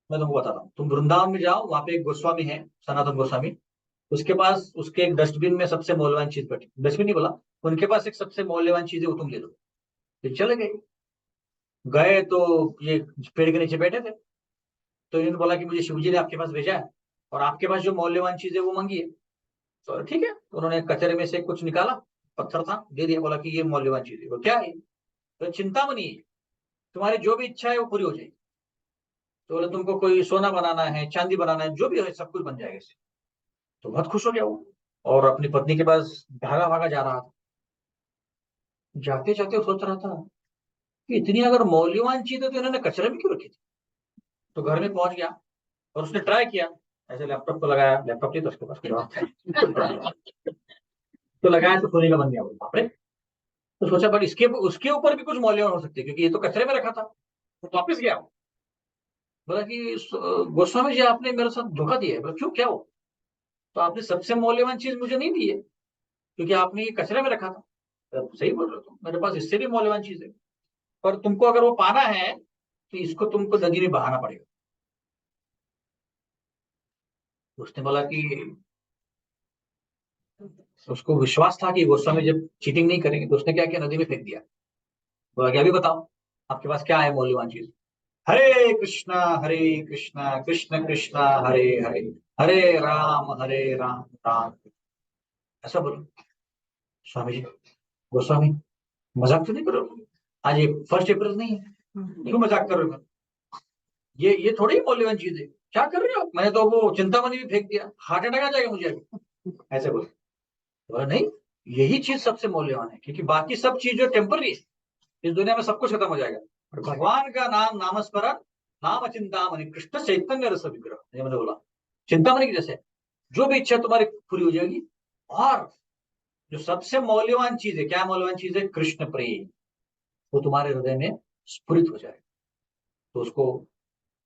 मैं तुमको बताता हूँ। तुम वृंदावन में जाओ, वहां पे एक गोस्वामी है, सनातन गोस्वामी, उसके पास उसके एक डस्टबिन में सबसे मौल्यवान चीज बैठी, डस्टबिन नहीं बोला, उनके पास एक सबसे मौल्यवान चीज है वो तुम ले लो। फिर चले गए तो ये पेड़ के नीचे बैठे थे। तो इन्होंने बोला कि मुझे शिवजी ने आपके पास भेजा है और आपके पास जो मौल्यवान चीज है वो मांगी है। तो ठीक है, तो उन्होंने कचरे में से कुछ निकाला, पत्थर था, दे दिया, बोला कि ये मौल्यवान चीज है। वो क्या है, तो चिंतामणि है, तुम्हारी जो भी इच्छा है वो पूरी हो जाएगी। तो बोले तुमको कोई सोना बनाना है, चांदी बनाना है, जो भी है सब कुछ बन जाएगा इससे। तो बहुत खुश हो गया वो, और अपनी पत्नी के पास भागा भागा जा रहा था। जाते जाते वो सोच रहा था कि इतनी अगर मौल्यवान चीज है तो इन्होंने कचरे में क्यों रखी थी। तो घर में पहुंच गया और उसने ट्राई किया, ऐसे लैपटॉप को लगाया, लैपटॉप नहीं तो उसके पास तो लगाया तो सोने का बन गया वो, बाप रे। तो सोचा बट इसके उसके ऊपर भी कुछ मौल्यवान हो सकते हैं, क्योंकि ये तो कचरे में रखा था। तो वापिस गया, बोला कि गोस्वामी जी आपने मेरे साथ धोखा दिया है। बोला क्यों, क्या हो। तो आपने सबसे मौल्यवान चीज मुझे नहीं दी है, क्योंकि आपने ये कचरे में रखा था। तो सही बोल रहे हो तुम, मेरे पास इससे भी मौल्यवान चीज है, पर तुमको अगर वो पाना है तो इसको तुमको नदी में बहाना पड़ेगा। उसने बोला कि उसको विश्वास था कि गोस्वामी जब चीटिंग नहीं करेंगे, तो उसने क्या किया, नदी में फेंक दिया। बोला कि अभी बताओ आपके पास क्या है मौल्यवान चीज। हरे कृष्णा कृष्ण कृष्ण हरे हरे, हरे राम राम। ऐसा बोलो। स्वामी जी, गोस्वामी, मजाक तो नहीं करो, आज ये 1 अप्रैल नहीं है, क्यों मजाक कर रहे हो? ये थोड़ी मौल्यवान चीज है, क्या कर रहे हो? मैंने तो वो चिंतामणि भी फेंक दिया, हार्ट अटैक आ जाएगा मुझे अभी। ऐसे बोलो। बोला नहीं, यही चीज सबसे मौल्यवान है, क्योंकि बाकी सब चीज जो टेम्पररी है, इस दुनिया में सब कुछ खत्म हो जाएगा, और भगवान का नाम, नामस्मरण, नाम चिंतामणि, कृष्ण चैतन्य रस विग्रह, ये मैंने बोला, चिंतामणि की जैसे जो भी इच्छा तुम्हारी पूरी हो जाएगी। और जो सबसे मौल्यवान चीज है, क्या मौल्यवान चीज है? कृष्ण प्रेम, वो तुम्हारे हृदय में स्फुरित हो जाएगा। तो उसको,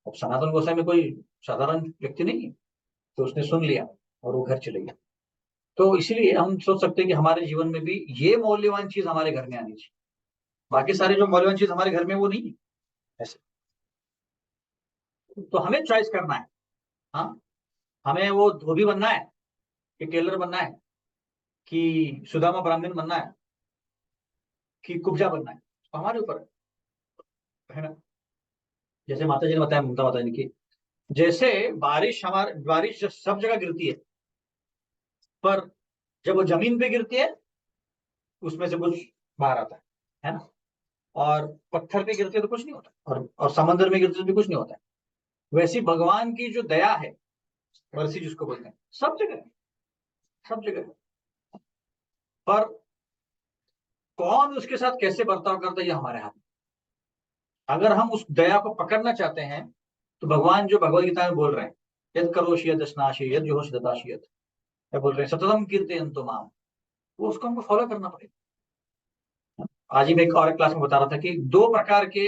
अब सनातन गोसाई कोई साधारण व्यक्ति नहीं है, तो उसने सुन लिया और वो घर चले गया। तो इसीलिए हम सोच सकते हैं कि हमारे जीवन में भी ये मौल्यवान चीज हमारे घर में आनी चाहिए, बाकी सारी जो मौल्यवान चीज हमारे घर में वो नहीं है ऐसे। तो हमें चॉइस करना है। हाँ, हमें वो धोबी बनना है कि टेलर बनना है, कि सुदामा ब्राह्मण बनना है, कि कुब्जा बनना है, तो हमारे ऊपर है ना। जैसे माता जी ने बताया, ममता माता जी की, जैसे बारिश सब जगह गिरती है, पर जब वो जमीन पे गिरती है उसमें से कुछ बाहर आता है ना। और पत्थर पे गिरती है तो कुछ नहीं होता, और समंदर में गिरती है तो भी कुछ नहीं होता है। वैसी भगवान की जो दया है, मर्सी जिसको बोलते हैं, सब जगह है, सब जगह है। पर कौन उसके साथ कैसे बर्ताव करता है, ये हमारे हाथ में। अगर हम उस दया को पकड़ना चाहते हैं, तो भगवान जो भगवत गीता में बोल रहे हैं, यद करोषि यद स्नाशि यद जुहोषि ददाशि यद, क्या बोल रहे हैं? सततम कीर्तयन्तु माम, वो उसको हमको फॉलो करना पड़ेगा। आज ही मैं एक और क्लास में बता रहा था कि 2 प्रकार के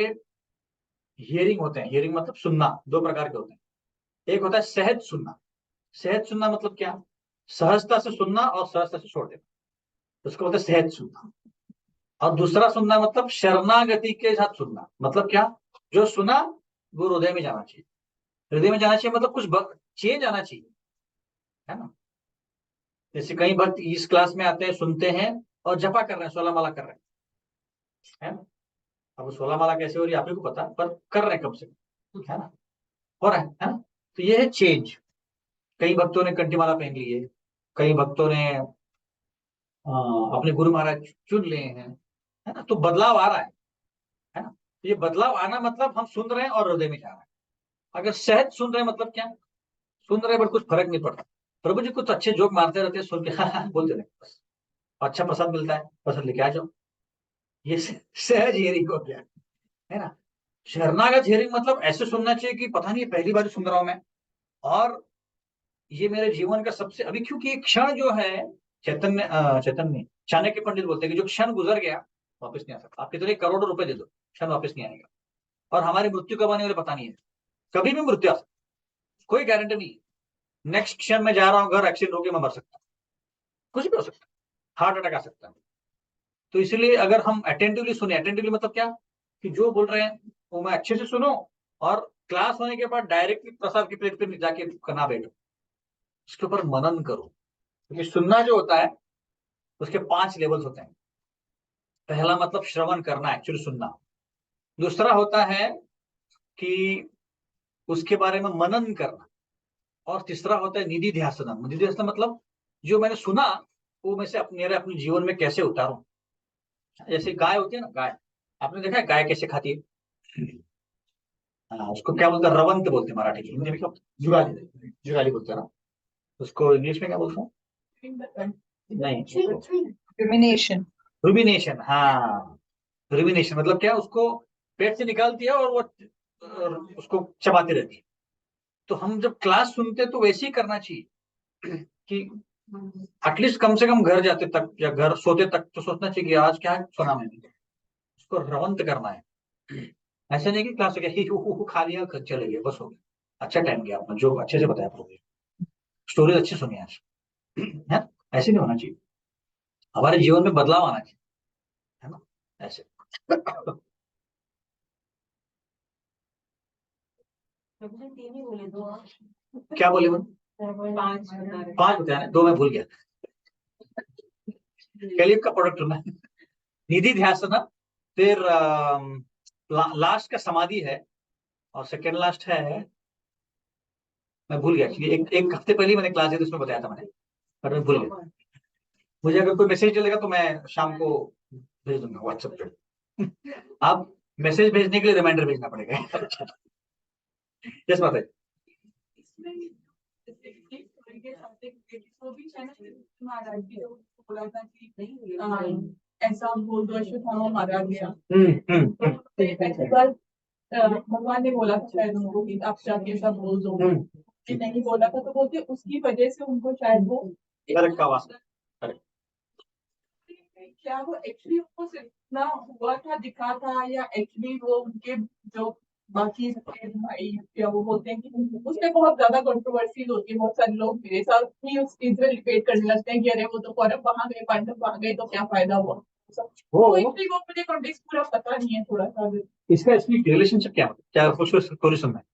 हियरिंग होते हैं। हियरिंग मतलब सुनना, 2 प्रकार के होते हैं। एक होता है सहज सुनना। सहज सुनना मतलब क्या? सहजता से सुनना और सहजता से छोड़ देना, उसको बोलते हैं सहज सुनना। और दूसरा सुनना मतलब शरणागति के साथ सुनना। मतलब क्या? जो सुना वो हृदय में जाना चाहिए। हृदय में जाना चाहिए मतलब कुछ चेंज आना चाहिए, है ना। जैसे कई भक्त इस क्लास में आते हैं, सुनते हैं और जपा कर रहे हैं, 16 माला कर रहे हैं, है ना। अब 16 माला कैसे हो रही है आप ही को पता, पर कर रहे हैं कम से कम, है ना, हो रहा है ना। तो ये है चेंज। कई भक्तों ने कंठी माला पहन ली है, कई भक्तों ने अपने गुरु महाराज चुन लिए हैं, है ना। तो बदलाव आ रहा है ना। तो ये बदलाव आना मतलब हम सुन रहे हैं और हृदय में जा रहा है। अगर सहज सुन रहे हैं मतलब क्या? सुन रहे हैं पर कुछ फर्क नहीं पड़ता, प्रभु जी कुछ अच्छे जोक मारते रहते हैं, सुन के हाँ बोलते रहे बस, अच्छा प्रसाद मिलता है, प्रसाद लेके आ जाओ। ये सहज हियरिंग हो गया, है ना। शरणागत हियरिंग मतलब ऐसे सुनना चाहिए कि पता नहीं पहली बार सुन रहा हूं मैं, और ये मेरे जीवन का सबसे, अभी क्योंकि एक क्षण जो है, चैतन्य चाणक्य पंडित बोलते हैं कि जो क्षण गुजर गया वापस नहीं आ सकता। आप कितने करोड़ों रुपए दे दो, क्षण वापस नहीं आएगा। और हमारी मृत्यु कब आने वाले पता नहीं है, कभी भी मृत्यु आ सकती है, कोई गारंटी नहीं है। नेक्स्ट क्षण में जा रहा हूँ घर, एक्सीडेंट होकर मैं मर सकता हूँ, कुछ भी हो सकता है, हार्ट अटैक आ सकता है। तो इसलिए अगर हम अटेंटिवली सुने, अटेंटिवली मतलब क्या, कि जो बोल रहे हैं वो मैं अच्छे से सुनो, और क्लास होने के बाद डायरेक्टली प्रसाद की प्लेट पे जाके करना बैठो, उसके ऊपर मनन करो। क्योंकि सुनना जो होता है उसके 5 लेवल्स होते हैं। पहला मतलब श्रवण करना, एक्चुअली सुनना। दूसरा होता है कि उसके बारे में मनन करना। और तीसरा होता है निधि ध्यासना। निधि ध्यासना मतलब जो मैंने सुना वो मैं से अपने जीवन में कैसे उतारूं। जैसे गाय होती है ना, गाय, आपने देखा है गाय कैसे खाती है? हाँ, उसको क्या बोलते हैं? रवंत बोलते हैं मराठी में, हिंदी में क्या बोलते हैं? जुगाली, जुगाली बोलते हैं ना। उसको इंग्लिश में क्या बोलते हैं? नहीं, डिटर्मिनेशन। रुमिनेशन। हाँ, रुमिनेशन मतलब क्या, उसको पेट से निकालती है और वो उसको चबाती रहती है। तो हम जब क्लास सुनते हैं तो वैसे ही करना चाहिए कि एटलीस्ट कम से कम घर जाते तक या घर सोते तक तो सोचना चाहिए कि आज क्या सुना मैंने, उसको रवंत करना है। ऐसा नहीं कि क्लास हो गया, ही हु खा लिया चले गए, बस हो गया, अच्छा टाइम गया आपने, जो अच्छे से बताया आपको, स्टोरी अच्छी सुनी आज, है। ऐसे नहीं होना चाहिए, हमारे जीवन में बदलाव आना चाहिए, है ना, ऐसे। क्या बोले वो? 5 बताया ना, 2 मैं भूल गया। कलियुग का प्रोडक्ट हूं मैं। निधि ध्यासना, फिर लास्ट का समाधि है, और सेकेंड लास्ट है, मैं भूल गया। एक हफ्ते पहले ही मैंने क्लास दी थी, उसमें बताया था मैंने, पर मैं भूल गया। मुझे अगर कोई मैसेज चलेगा तो मैं शाम को भेज दूंगा व्हाट्सएप पे। आप मैसेज भेजने के लिए रिमाइंडर भेजना पड़ेगा। यस बात है। इसमें जैसे एक story के साथ एक lady को भी है ना, महाराज जी ने उसको बोला था कि ऐसा बोल दो अश्वत्थामा मारा गया। तो पहली बार भगवान ने बोला था शायद उनको कि आप जाके ऐसा बोल दो, कि नहीं बोला था, तो बोलते उसकी वजह से उनको शायद वो नरक का वास। क्या वो एक्चुअली उनको सिर्फ इतना हुआ था, दिखा था, या एक्चुअली वो उनके जो बाकी भाई या वो बोलते हैं कि उसमें बहुत ज्यादा कंट्रोवर्सीज होती है, बहुत सारे लोग मेरे साथ ही उस चीज में रिलेट करने लगते हैं कि अरे वो तो कौरव वहां गए, पांडव वहां गए, तो क्या फायदा हुआ। तो एक्चुअली वो मुझे कॉन्टेक्स्ट पूरा पता नहीं है थोड़ा सा। इसका इसमें रिलेशनशिप क्या क्या कुछ स्टोरी सुनना है?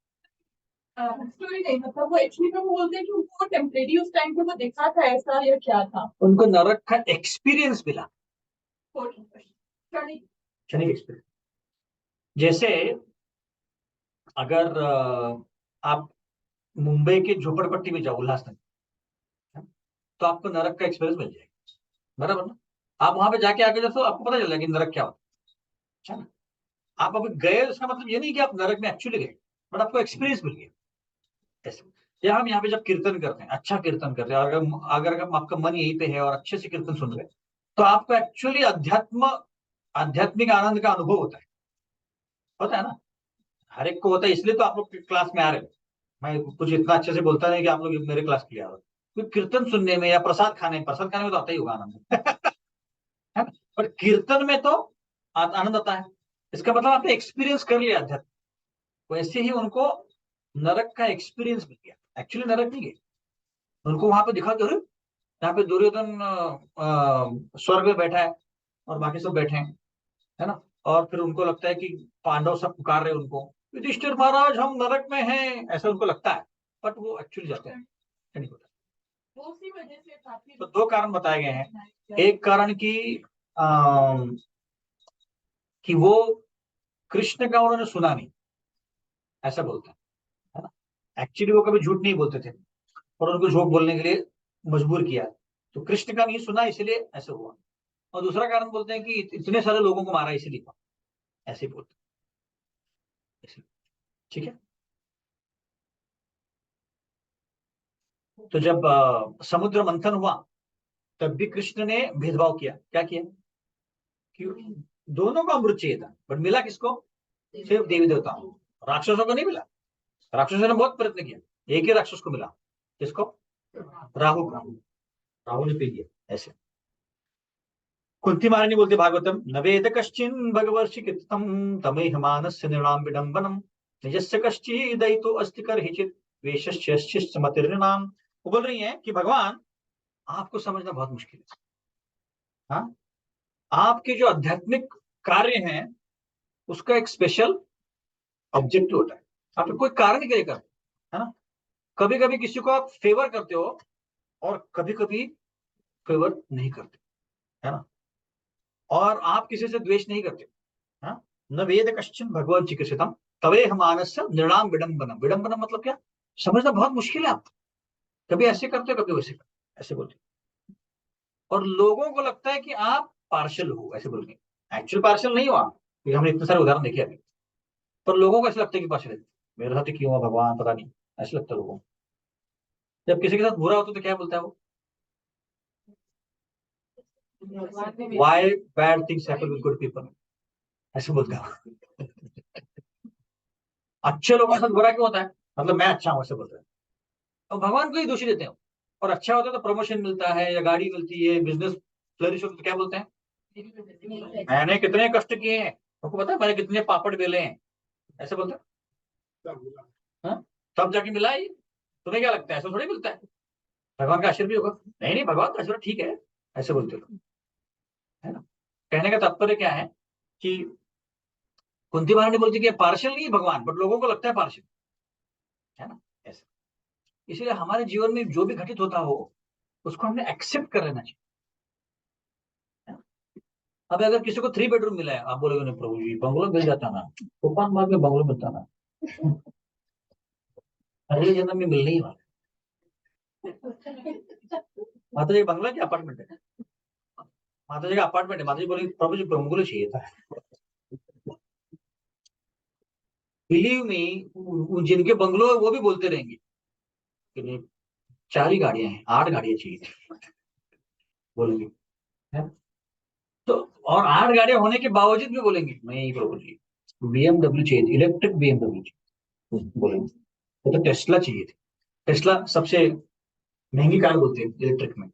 स्टोरी नहीं, मतलब वो एक्चुअली में वो बोलते हैं कि उनको टेम्परेरी उस टाइम पे वो दिखा था ऐसा या क्या था। उनको नरक का एक्सपीरियंस मिला, क्षणिक क्षणिक एक्सपीरियंस। जैसे अगर आप मुंबई के झोपड़पट्टी में जाओ उल्लासनगर, तो आपको नरक का एक्सपीरियंस मिल जाएगा, बराबर ना? आप वहां पे जाके आके देखो, आपको पता चलेगा कि नरक क्या होता है। अच्छा ना? आप अभी गए, उसका मतलब ये नहीं कि आप नरक में एक्चुअली गए, बट आपको एक्सपीरियंस मिल गया। ऐसे या हम यहाँ पे जब कीर्तन करते हैं, अच्छा कीर्तन करते हैं, अगर आपका मन यहीं पे है और अच्छे से कीर्तन सुन रहे हैं, तो आपको एक्चुअली आध्यात्मिक आनंद का अनुभव होता है ना? हर एक को होता है, इसलिए तो आप लोग क्लास में आ रहे हो। मैं कुछ इतना अच्छे से बोलता नहीं कि आप लोग मेरे क्लास के लिए आ रहे हो, क्योंकि कीर्तन सुनने में या प्रसाद खाने में तो आता ही होगा आनंद। है ना? पर कीर्तन में तो आनंद आता है। इसका मतलब आपने एक्सपीरियंस कर लिया अध्यात्म। वैसे ही उनको नरक का एक्सपीरियंस मिल गया, एक्चुअली नरक नहीं गए। उनको वहां पे दिखा, अरे यहाँ पे दुर्योधन स्वर्ग में बैठा है और बाकी सब बैठे हैं, है ना? और फिर उनको लगता है कि पांडव सब पुकार रहे हैं उनको, युधिष्ठिर महाराज हम नरक में हैं, ऐसा उनको लगता है, बट वो एक्चुअली जाते हैं, नहीं होता। वो उसी वजह से काफी तो दो कारण बताए गए हैं। एक कारण कि वो कृष्ण का उन्होंने सुना नहीं, ऐसा बोलते हैं, है ना? एक्चुअली वो कभी झूठ नहीं बोलते थे और उनको झूठ बोलने के लिए मजबूर किया, तो कृष्ण का नहीं सुना इसलिए ऐसा हुआ। और दूसरा कारण बोलते हैं कि इतने सारे लोगों को मारा इसीलिए, ऐसे बोलते हैं। ठीक है। तो जब समुद्र मंथन हुआ, तब भी कृष्ण ने भेदभाव किया। क्या किया? कि दोनों को अमृत चाहिए था, बट मिला किसको? सिर्फ देवी देवताओं को, राक्षसों को नहीं मिला। राक्षसों ने बहुत प्रयत्न किया, एक ही राक्षस को मिला। किसको? राहु को। राहु ने पी लिया। ऐसे कुंती महारानी बोलते भागवतम, न वेद कश्चिन भगवर्षि कृतम तमेह मानस्य निर्णाम विडंबनम निजस्य कश्चिदयितो अस्ति करहिचित वेशस्य मतिर्नाम। वो बोल रही है कि भगवान, आपको समझना बहुत मुश्किल है। हाँ, आपके जो आध्यात्मिक कार्य हैं उसका एक स्पेशल ऑब्जेक्टिव होता है। आप कोई कारण के लिए करते हैं, है ना? कभी कभी किसी को आप फेवर करते हो और कभी कभी फेवर नहीं करते, है ना? और आप किसी से द्वेष नहीं करते। हाँ, न वेद कश्चिन भगवत चिकित्सितम तवे मानस्य निर्णाम विडंबनम। विडंबनम मतलब क्या? समझना बहुत मुश्किल है। आप कभी ऐसे करते हो, कभी वैसे करते हो, ऐसे बोलते हो। और लोगों को लगता है कि आप पार्शल हो, ऐसे बोलते हैं। एक्चुअल पार्शल नहीं हो आप, क्योंकि हमने इतने सारे उदाहरण देखे अभी। पर लोगों को ऐसा लगता है कि पार्शल है, मेरे साथ क्यों हुआ भगवान, पता नहीं, ऐसा लगता है लोगों को। जब किसी के साथ बुरा होता है तो क्या बोलता है वो? Why bad things happen with good people, ऐसे बोलता है। अच्छे लोगों के साथ बुरा क्यों होता है? मतलब मैं अच्छा हूं, ऐसे बोलता है। और भगवान को ही दोषी देते हो। और अच्छा होता है तो प्रमोशन मिलता है या गाड़ी मिलती है, बिजनेस फ्लरिश होता है, तो क्या बोलते हैं? मैंने कितने कष्ट किए हैं, आपको पता है मैंने कितने पापड़ बेले हैं, ऐसे बोलते हैं। हाँ? तब जाके मिला ही। तुम्हें क्या लगता है ऐसा थोड़ी मिलता है? भगवान का आशीर्वाद होगा? नहीं नहीं, भगवान का आशीर्वाद ठीक है, ऐसे बोलते हो, है ना? कहने का तात्पर्य क्या है कि कुंती महारानी बोलती है कि पार्शल नहीं है भगवान, बट लोगों को लगता है पार्शल, है ना? ऐसे इसलिए हमारे जीवन में जो भी घटित होता हो उसको हमने एक्सेप्ट कर लेना चाहिए। अब अगर किसी को 3 बेडरूम मिला है, आप बोलोगे नहीं प्रभु जी बंगलो मिल जाता ना, तूफान मार्ग में बंगलो मिलता ना, अगले जन्म में मिलने ही वाला। माता जी बंगला क्या अपार्टमेंट है? माता जी का अपार्टमेंट है, माता जी बोलेंगे प्रभु जी बंगलो चाहिए था। बिलीव मी, जिनके बंगलो है वो भी बोलते रहेंगे कि नहीं 4 ही गाड़ियां हैं, 8 गाड़ियां चाहिए थी, बोलेंगे है? तो और 8 गाड़ियां होने के बावजूद भी बोलेंगे नहीं प्रभु जी BMW चाहिए थी, इलेक्ट्रिक BMW चाहिए, बोलेंगे तो टेस्ला चाहिए थी। टेस्ला सबसे महंगी कार बोलते हैं इलेक्ट्रिक में,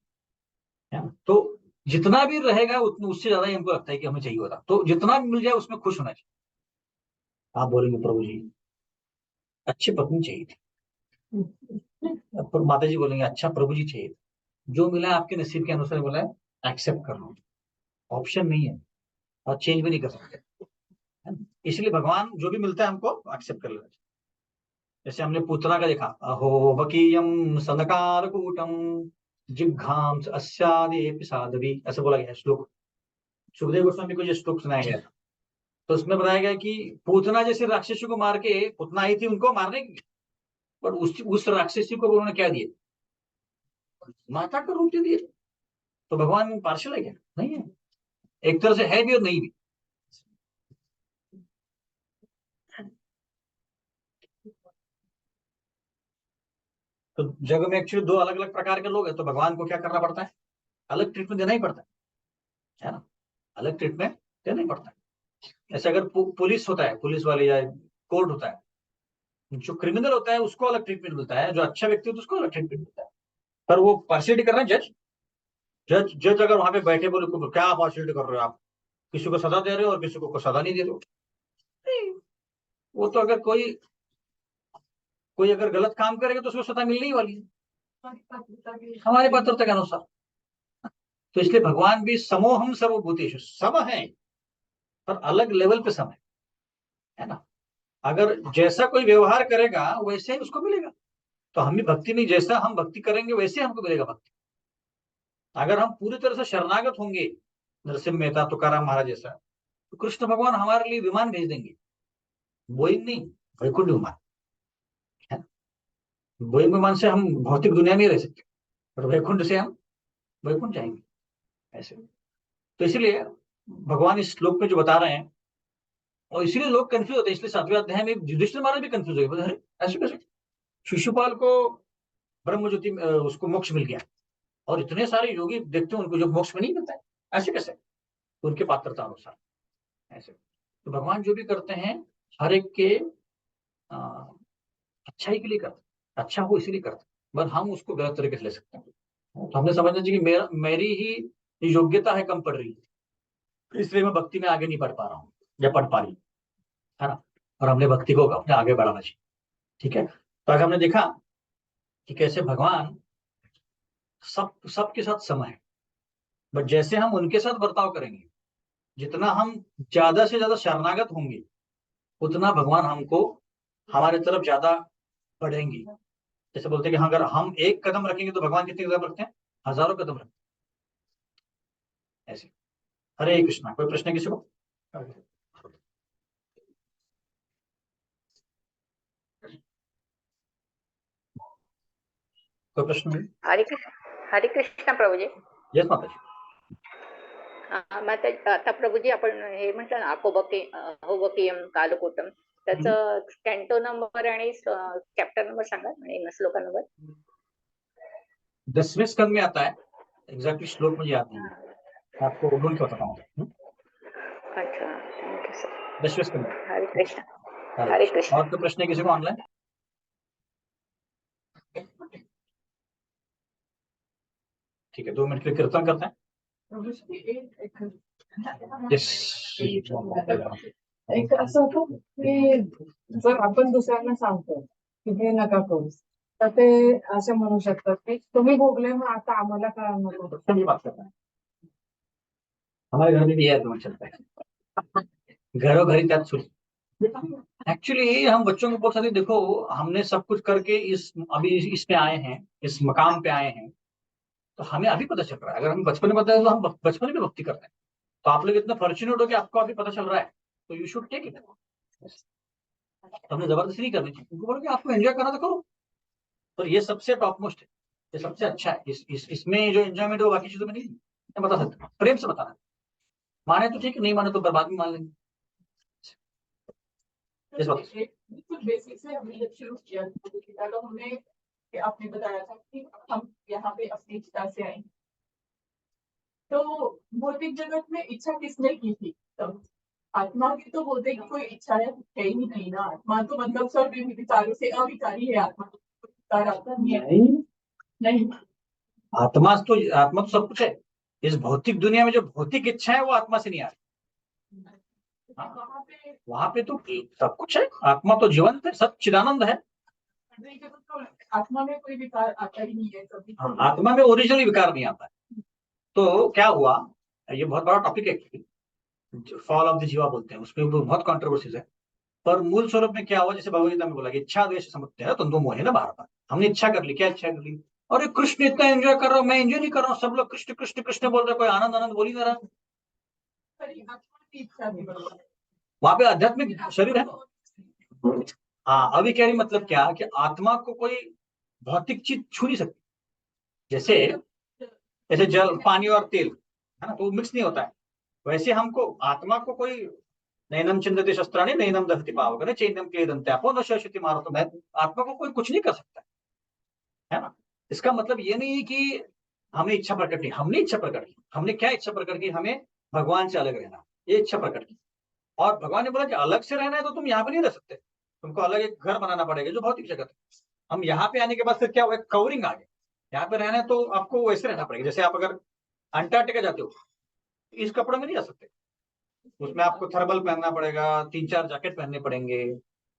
है ना? तो जितना भी रहेगा उतना उससे ज्यादा ही हमको लगता है कि हमें चाहिए होता, तो जितना भी मिल जाए उसमें खुश होना चाहिए। आप बोलेंगे प्रभु जी अच्छी पत्नी चाहिए थी, पर माता जी बोलेंगे अच्छा प्रभु जी चाहिए, जो मिला है आपके नसीब के अनुसार बोला है एक्सेप्ट कर लो, ऑप्शन नहीं है और चेंज भी नहीं कर सकते, है ना? इसलिए भगवान जो भी मिलता है हमको एक्सेप्ट कर लेना चाहिए। जैसे हमने पूतना का देखा, अहो बकीयम सनकार कूटम जिघ्घाम अस्यादेपि साध्वी, ऐसे बोला गया है श्लोक। सुखदेव गोस्वामी को ये श्लोक सुनाया गया था। तो उसमें बताया गया कि पूतना जैसे राक्षसी को मार के, पूतना आई थी उनको मारने की, पर उस राक्षसी को उन्होंने क्या दिया, माता का रूप दे दिया। तो भगवान पार्शल है क्या? नहीं है, एक तरह से है भी और नहीं भी। तो जग में एक्चुअली 2 अलग अलग प्रकार के लोग हैं, तो भगवान को क्या करना पड़ता है, अलग ट्रीटमेंट देना ही पड़ता है ना, अलग ट्रीटमेंट देना ही पड़ता है। ऐसे अगर पुलिस होता है, पुलिस वाले या कोर्ट होता है, जो क्रिमिनल होता है उसको अलग ट्रीटमेंट मिलता है, जो अच्छा व्यक्ति होता है उसको अलग ट्रीटमेंट मिलता है। पर वो पार्शियलिटी कर रहे हैं जज, जज अगर वहां पे बैठे बोले क्या पार्शियलिटी कर रहे हो आप, किसी को सजा दे रहे हो और किसी को सजा नहीं दे रहे हो, नहीं, वो तो अगर कोई कोई अगर गलत काम करेगा तो उसको सजा मिलने ही वाली है हमारे पात्रता के अनुसार। तो इसलिए भगवान भी समोहम सर्वभूतेषु, सम है पर अलग लेवल पे सम है ना। अगर जैसा कोई व्यवहार करेगा वैसे ही उसको मिलेगा। तो हम भी भक्ति में जैसा हम भक्ति करेंगे वैसे हमको मिलेगा भक्ति। अगर हम पूरी तरह से शरणागत होंगे, नरसिंह मेहता तुकाराम महाराज जैसा, तो कृष्ण भगवान हमारे लिए विमान भेज देंगे, बोइंग नहीं, वैकुंठ विमान, है ना? बोइंग विमान से हम भौतिक दुनिया में ही रह सकते, और वैकुंठ से हम वैकुंठ जाएंगे ऐसे। तो इसलिए भगवान इस श्लोक में जो बता रहे हैं, और इसीलिए लोग कंफ्यूज होते हैं, इसलिए 7वें अध्याय में युधिष्ठिर महाराज भी कंफ्यूज हो गए, अरे ऐसे कैसे, शिशुपाल को ब्रह्म ज्योति उसको मोक्ष मिल गया, और इतने सारे योगी देखते हैं उनको जो मोक्ष में नहीं मिलता है, ऐसे कैसे, उनके पात्रता अनुसार ऐसे। तो भगवान जो भी करते हैं हर एक के अच्छाई के लिए करते हैं, अच्छा हो इसीलिए करते हैं, बस हम उसको गलत तरीके से ले सकते हैं। तो हमने समझना चाहिए कि मेरी ही योग्यता है कम पड़ रही है, इसलिए मैं भक्ति में आगे नहीं बढ़ पा रहा हूँ या पढ़ पा रही, है ना। और हमने भक्ति को अपने आगे बढ़ाना चाहिए, ठीक है। तो आज हमने देखा कि कैसे भगवान सबके साथ समय है, बट जैसे हम उनके साथ बर्ताव करेंगे, जितना हम ज्यादा से ज्यादा शरणागत होंगे, उतना भगवान हमको हमारे तरफ ज्यादा बढ़ेंगे। जैसे बोलते हैं कि हाँ, अगर हम 1 कदम रखेंगे तो भगवान कितने कदम रखते हैं, हजारों कदम रखते हैं ऐसे। हरे कृष्णा। कोई प्रश्न है किसी को? कोई प्रश्न नहीं? हरे कृष्ण प्रभूजी. यस माता जी. मग आता प्रभूजी आपण हे म्हटलं ना अहोबकीयम कालकूटम, त्याचं कॅन्टो नंबर आणि चॅप्टर नंबर सांगा आणि श्लोका नंबर. 10वें स्कंद में आता है, एग्जैक्टली श्लोक मुझे याद नहीं है, मैं आपको ढूंढ के बताता हूँ। अच्छा, थँक्यू सर. 10वें स्कंद में. हरे कृष्ण. हरे कृष्ण. और कोई प्रश्न है किसी को ऑनलाइन? ठीक है, 2 मिनट के लिए कीर्तन करते हैं. यस. एक असं होतं की जर आपण दुसऱ्यांना सांगतो की हे नका करू, तर ते असे म्हणू शकतात की तुम्ही भोगले मग आता आम्हाला काय नको. सही बात कर रहे हैं. हमारे घर में भी यह आंदोलन चलता है, घरों घरी त्याग सुख. एक्चुअली हम बच्चों को बोलते हैं देखो हमने सब कुछ करके अभी इसमें आए हैं, इस मकाम पे आए हैं, तो हमें अभी पता चल रहा है. अगर हम बचपन में बताए तो हम बचपन में भक्ति करते हैं. तो आप लोग इतना फॉर्चुनेट हो कि आपको अभी पता चल रहा है, तो यू शुड टेक इट. हमने जबरदस्ती नहीं करनी चाहिए, उनको बोलो कि आपको एंजॉय करना तो करो. तो ये सबसे टॉप मोस्ट है, ये सबसे अच्छा है. इसमें जो एंजॉयमेंट है वो बाकी चीजों में नहीं. मैं बता सकता हूँ, प्रेम से बताना। माने तो ठीक है, नहीं माने तो बर्बाद में मान लेंगे। इस वक्त बिल्कुल बेसिक से हमने जब शुरू किया तो हमने आपने बताया था कि हम यहाँ पे अपनी इच्छा से आए। तो भौतिक जगत में इच्छा किसने की थी तब? आत्मा की तो बोलते कि कोई इच्छा है ही नहीं ना। आत्मा तो मतलब सब विचारों से अविकारी है। आत्मा विकार आता नहीं। नहीं, आत्मा तो सब कुछ है। इस भौतिक दुनिया में जो भौतिक इच्छा है वो आत्मा से नहीं आ रही। वहाँ पे वहां पे तो सब कुछ है, आत्मा तो जीवंत है, सब चिदानंद है। तो आत्मा में कोई विकार आता ही नहीं है कभी। आत्मा में ओरिजिनल विकार नहीं आता है। तो क्या हुआ, ये बहुत बड़ा टॉपिक है, फॉल ऑफ द जीवा बोलते हैं, उसमें बहुत कंट्रोवर्सीज है। पर मूल स्वरूप में क्या हुआ, जैसे भगवद गीता में बोला कि इच्छा द्वेष समुत्य है तो मोह है ना बाहर। हमने इच्छा कर ली, क्या इच्छा कर ली, और कृष्ण इतना एंजॉय कर रहा हूँ, मैं एंजॉय नहीं कर रहा हूँ, सब लोग कृष्ण कृष्ण कृष्ण बोल रहे, कोई आनंद आनंद बोल ही नहीं रहा। आत्मा की इच्छा भी वहां पे आध्यात्मिक शरीर है। हाँ, अविकारी मतलब क्या कि आत्मा को कोई भौतिक चीज छू नहीं सकती। जैसे जैसे जल, पानी और तेल है ना, तो मिक्स नहीं होता है। वैसे हमको आत्मा को कोई नैनम चिंदते शस्त्राणी नैनम दहति पावक चैनम क्लेदन्त्यापो न शोषति मारुतो, मैं आत्मा को कोई कुछ नहीं कर सकता है ना। इसका मतलब ये नहीं कि हमने इच्छा प्रकट की, हमने इच्छा प्रकट की। हमने क्या इच्छा प्रकट की, हमें भगवान से अलग रहना, ये इच्छा प्रकट की। और भगवान ने बोला कि अलग से रहना है तो तुम यहाँ पे नहीं रह सकते, तुमको अलग एक घर बनाना पड़ेगा जो भौतिक जगत है। हम यहाँ पे आने के बाद फिर क्या हुआ, कवरिंग आ गया। यहाँ पे रहना है तो आपको वैसे रहना पड़ेगा, जैसे आप अगर अंटार्कटिका जाते हो इस कपड़े में नहीं जा सकते, उसमें आपको थर्मल पहनना पड़ेगा, 3-4 जैकेट पहनने पड़ेंगे,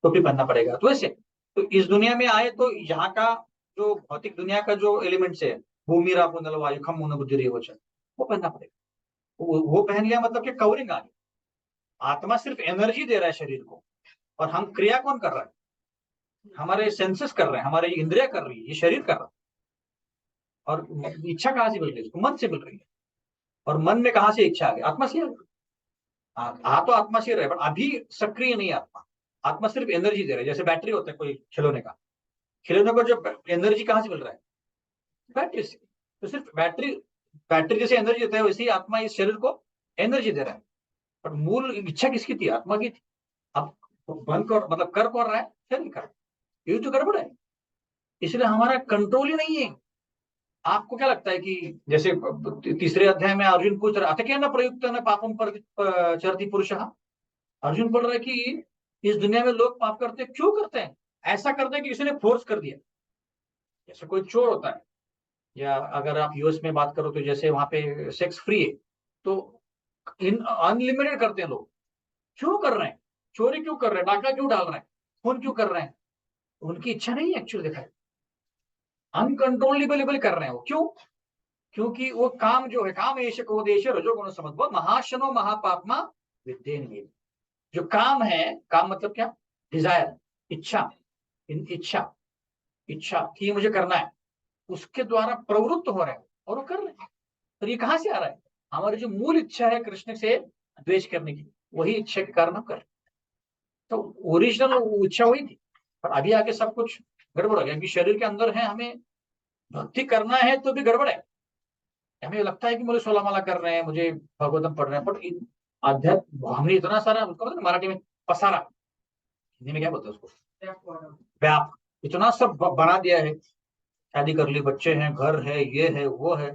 टोपी पहनना पड़ेगा। तो ऐसे तो इस दुनिया में आए तो यहाँ का जो भौतिक दुनिया का जो एलिमेंट्स है, भूमि रापो नल वायु खम मून बुद्धि वचन, वो पहनना पड़ेगा। वो पहन लिया मतलब कि कवरिंग आ गई। आत्मा सिर्फ एनर्जी दे रहा है शरीर को, और हम क्रिया कौन कर रहा है, हमारे सेंसेस कर रहे हैं, हमारे इंद्रिया कर रही है, ये शरीर कर रहा है। और इच्छा कहाँ से मिल रही है, इसको मन से मिल रही है। और मन में कहाँ से इच्छा आ गई, आत्मा से आ तो आत्मा से रहे, बट अभी सक्रिय नहीं आत्मा। आत्मा सिर्फ एनर्जी दे रहा है, जैसे बैटरी होता है कोई खिलौने का, खिलौने को जो एनर्जी कहाँ से मिल रहा है, बैटरी से। तो सिर्फ बैटरी बैटरी जैसे एनर्जी देता है, वैसे ही आत्मा इस शरीर को एनर्जी दे रहा है। पर मूल इच्छा किसकी थी, आत्मा की थी। अब बंद कर मतलब कर कौन रहा है, शरीर कर, ये तो गड़बड़ है। इसलिए हमारा कंट्रोल ही नहीं है। आपको क्या लगता है कि जैसे तीसरे अध्याय में अर्जुन पूछ रहा था, न प्रयुक्त न पापम पर चरति पुरुष। अर्जुन बोल रहा है कि इस दुनिया में लोग पाप करते हैं, क्यों करते हैं, ऐसा करते हैं कि किसी ने फोर्स कर दिया। जैसे कोई चोर होता है, या अगर आप यूएस में बात करो तो जैसे वहां पे सेक्स फ्री है, तो अनलिमिटेड करते हैं लोग। क्यों कर रहे हैं, चोरी क्यों कर रहे हैं, डाका क्यों डाल रहे हैं, खून क्यों कर रहे हैं, उनकी इच्छा नहीं है एक्चुअली, देखा है अनकंट्रोलेबल कर रहे हैं वो। क्यों, क्योंकि वो काम जो है, काम एश क्रोधेश रजोगुण समझ महाशनो महापापमा विद्ये। जो काम है, काम मतलब क्या, डिजायर, इच्छा, इच्छा इच्छा कि मुझे करना है, उसके द्वारा प्रवृत्त हो रहे हैं और वो कर रहे हैं। तो ये कहां से आ रहा है, हमारी जो मूल इच्छा है कृष्ण से द्वेष करने की, वही इच्छा के कारण हम कर रहे हैं। तो ओरिजिनल इच्छा वही थी, पर अभी आके सब कुछ गड़बड़ हो गया, क्योंकि शरीर के अंदर है, हमें भक्ति करना है तो भी गड़बड़ है। हमें लगता है कि मुझे 16 माला कर रहे हैं, मुझे भगवतम पढ़ रहे हैं, पर अध्यात्म हमने इतना सारा, उसको मतलब मराठी में पसारा, हिंदी में क्या बोलते हैं उसको, व्याप, इतना सब बना दिया है। शादी कर ली, बच्चे हैं, घर है, ये है वो है,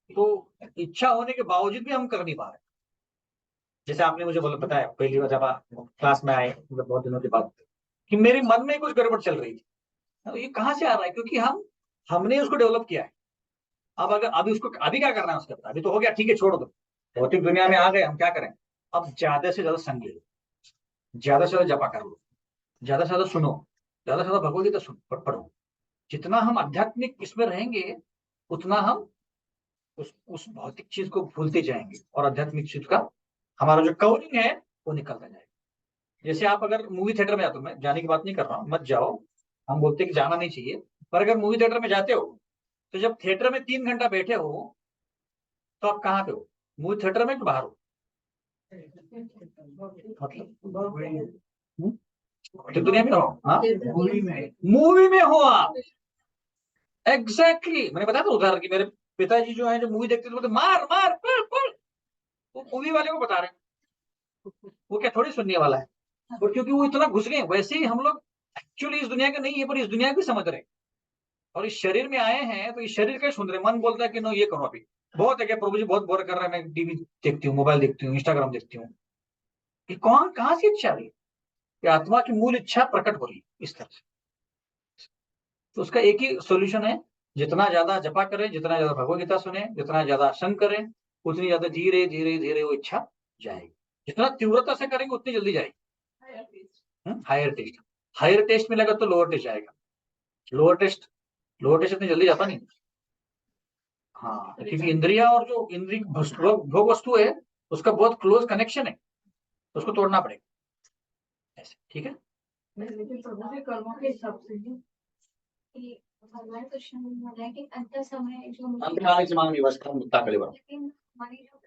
तो इच्छा होने के बावजूद भी हम कर नहीं पा रहे। जैसे आपने मुझे बोला, पता है पहली बार जब आप क्लास में आए, मतलब बहुत दिनों के बाद, कि मेरे मन में कुछ गड़बड़ चल रही थी। तो ये कहाँ से आ रहा है, क्योंकि हमने उसको डेवलप किया है। अब अगर अभी उसको अभी क्या करना है उसके बाद, अभी तो हो गया, ठीक है छोड़ दो, भौतिक दुनिया में आ गए, हम क्या करें। अब ज्यादा से ज्यादा संग ले लो, ज्यादा से ज्यादा जपा कर लो, ज्यादा से ज्यादा सुनो, ज्यादा से ज्यादा भगवदगीता पढ़ो। जितना हम आध्यात्मिक इसमें रहेंगे, उतना हम उस भौतिक चीज को भूलते जाएंगे, और आध्यात्मिक चीज का हमारा जो कवरिंग है वो निकलता जाएगा। जैसे आप अगर मूवी थिएटर में जाते हो, मैं जाने की बात नहीं कर रहा हूँ, मत जाओ, हम बोलते हैं कि जाना नहीं चाहिए, पर अगर मूवी थिएटर में जाते हो, तो जब थिएटर में 3 घंटा बैठे हो, तो आप कहाँ पे हो, मूवी थिएटर में कि बाहर हो, मतलब दुनिया में हो, हाँ मूवी में हो आप। एग्जैक्टली मैंने बताया था उदाहरण कि मेरे पिताजी जो है जो मूवी देखते थे बोलते मार मार पड़ पड़, वो मूवी वाले को बता रहे हैं, वो क्या थोड़ी सुनने वाला है। और क्योंकि वो इतना घुस गए, वैसे ही हम लोग एक्चुअली इस दुनिया के नहीं है पर इस दुनिया को भी समझ रहे हैं, और इस शरीर में आए हैं तो इस शरीर का ही सुन रहे हैं। मन बोलता है कि नो ये करो अभी, बहुत है क्या प्रभु जी, बहुत बोर कर रहा है, मैं टीवी देखती हूँ, मोबाइल देखती हूँ, इंस्टाग्राम देखती हूँ। ये कौन कहाँ से इच्छा आ रही है? ये आत्मा की मूल इच्छा प्रकट हो रही है इस तरह से। तो उसका एक ही सोल्यूशन है, जितना ज्यादा जपा करें, जितना ज्यादा भगवत गीता सुने, जितना ज्यादा संग करें, उतनी ज्यादा धीरे धीरे धीरे वो इच्छा जाएगी। जितना तीव्रता से करेंगे उतनी जल्दी जाएगी। हायर टेस्ट, हायर टेस्ट मिलेगा तो लोअर टेस्ट जाएगा। लोअर टेस्ट इतनी जल्दी जाता नहीं। हाँ, क्योंकि इंद्रिया और जो इंद्रिय भोग वस्तु है उसका बहुत क्लोज कनेक्शन है, तो उसको तोड़ना पड़ेगा ऐसे। ठीक है, लेकिन प्रभु जी कर्मों के हिसाब से ही कि भगवान कृष्ण ने बोला है कि अंत समय जो अंतकालिक समांग व्यवस्था मुक्ता कलेवर। लेकिन हमारी जो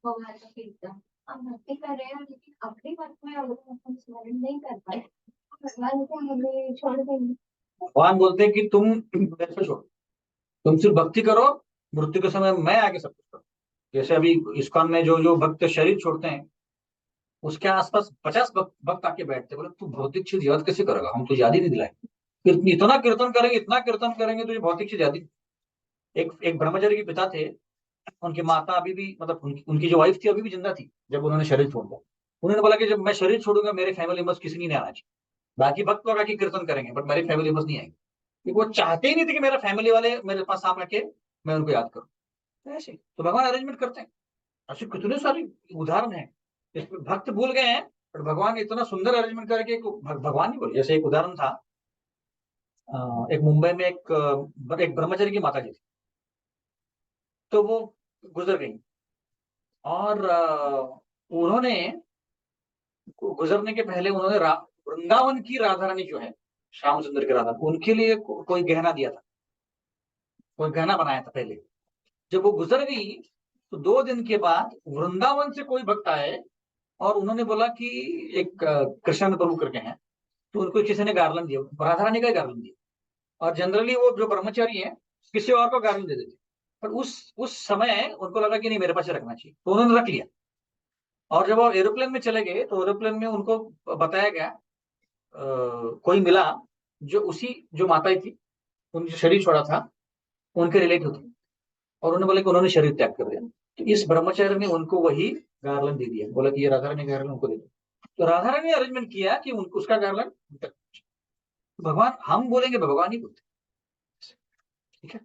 भगवान का कीर्तन हम भक्ति कर रहे हैं, लेकिन अपने मन में अगर हम स्मरण नहीं कर पाए तो भगवान को हमें छोड़ देंगे। भगवान बोलते हैं कि तुम मेरे पे छोड़ो, तुम सिर्फ भक्ति करो, मृत्यु के समय मैं आगे सब कुछ करूँ। जैसे अभी इस्कॉन में जो जो भक्त शरीर छोड़ते हैं, उसके आसपास 50 भक्त आके बैठते, बोले तू भौतिक चीज याद कैसे करेगा, हम तो याद ही नहीं दिलाए। इतना कीर्तन करेंगे, इतना कीर्तन करेंगे, तो ये भौतिक चीज याद ही। एक ब्रह्मचारी के पिता थे, उनकी माता अभी भी, मतलब उनकी जो वाइफ थी अभी भी जिंदा थी जब उन्होंने शरीर छोड़ दिया। उन्होंने बोला कि जब मैं शरीर छोड़ूंगा मेरे फैमिली में किसी नहीं आना चाहिए, बाकी भक्त लोग आके कीर्तन करेंगे बट मेरी फैमिली बस नहीं आएगी, क्योंकि वो चाहते ही नहीं थे कि मेरा फैमिली वाले मेरे पास आ के मैं उनको याद करूँ। ऐसे तो भगवान अरेंजमेंट करते हैं। ऐसे कितने सारे उदाहरण है, इसमें भक्त भूल गए हैं, पर भगवान ने इतना सुंदर अरेंजमेंट करके भगवान ही बोले। जैसे एक उदाहरण था, एक मुंबई में एक ब्रह्मचारी की माता जी थी, तो वो गुजर गई, और उन्होंने गुजरने के पहले उन्होंने वृंदावन की राधा रानी जो है, श्यामचंद्र की राधा, उनके लिए कोई गहना दिया था, कोई गहना बनाया था पहले। जब वो गुजर गई तो 2 दिन के बाद वृंदावन से कोई भक्त आए और उन्होंने बोला कि एक कृष्ण प्रभु करके हैं, तो उनको किसी ने गार्लन दिया, राधा रानी का गार्लन दिया। और जनरली वो जो ब्रह्मचारी है किसी और को गार्लन दे देते, पर उस समय उनको लगा कि नहीं मेरे पास रखना चाहिए, तो उन्होंने रख लिया। और जब वो एरोप्लेन में चले गए तो एरोप्लेन में उनको बताया गया, कोई मिला जो उसी जो माता थी, उन जो शरीर छोड़ा था उनके रिलेटिव थे, और उन्होंने बोला कि उन्होंने शरीर त्याग कर दिया। तो इस ब्रह्मचारी ने उनको वही गार्लन दे दिया, बोला कि ये राधा रानी गार्लन उनको दे दिया। तो राधा रानी ने अरेंजमेंट किया कि उनको उसका गार्लन भगवान, हम बोलेंगे भगवान ही बोलते। ठीक है,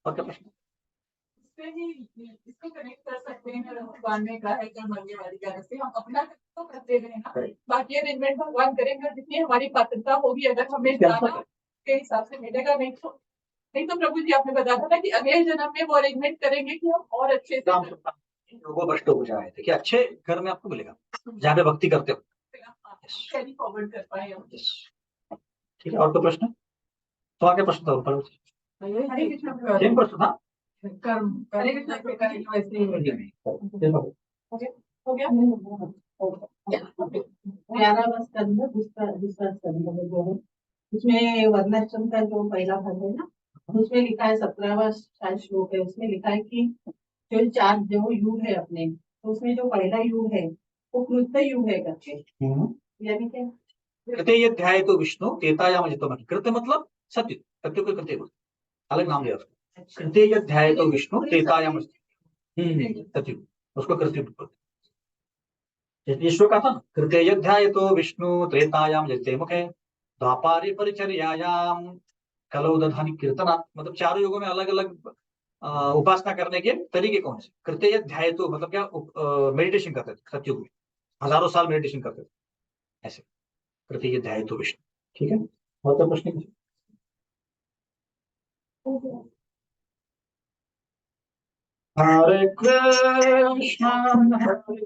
और क्या प्रश्न? इससे ही इसको कनेक्ट कर सकते हैं। भगवान ने कहा है कर्म करने वाली का से हम अपना तो करते रहे ना, बाकी अरेंजमेंट भगवान करेंगे, जितनी हमारी पात्रता होगी, अगर हमें जाना के हिसाब से मिलेगा। नहीं तो प्रभु जी आपने बताया था ना कि अगले जन्म में वो अरेंजमेंट करेंगे कि हम और अच्छे से वो भ्रष्ट हो जाए, देखिए अच्छे घर में आपको मिलेगा जहाँ पे भक्ति करते हो। कैरी फॉरवर्ड कर पाए हम। ठीक है, और कोई प्रश्न? तो आगे प्रश्न था, हरे कृष्ण सेम प्रश्न था। कर्म हरे कृष्ण पे करेंगे वैसे ही हो गया। 11वां स्कंद दूसरा दूसरा स्कंद जो है उसमें वर्णाश्रम का जो पहला भाग है ना, उसमें लिखा है 17वां शायद श्लोक है, उसमें लिखा है कि जो 4 जो युग है अपने, तो उसमें जो पहला युग है वो कृत युग है करके, यानी क्या? कृत्य ये ध्याय तो विष्णु तेतायाम जितमहि। कृत्य मतलब सत्य, सत्य को कृत्य बोलते, अलग नाम दिया उसको। कृत्य ये ध्याय तो विष्णु तेतायाम सत्य, उसको कृत्य बोलते। ये श्लोक आता ना, कृत्य ये ध्याय तो विष्णु त्रेतायाम जयते मुखे द्वापारे परिचर्यायाम कलौ दधानि कीर्तना। मतलब चारों युगों में अलग अलग उपासना करने के तरीके कौन से? कृत्य ये ध्याय तो मतलब क्या, मेडिटेशन करते थे सतयुग में, हजारों साल मेडिटेशन करते थे ऐसे। कृत्य ये ध्याय तो विष्णु। ठीक है, और तो प्रश्न नहीं? हरे कृष्णा कृष्ण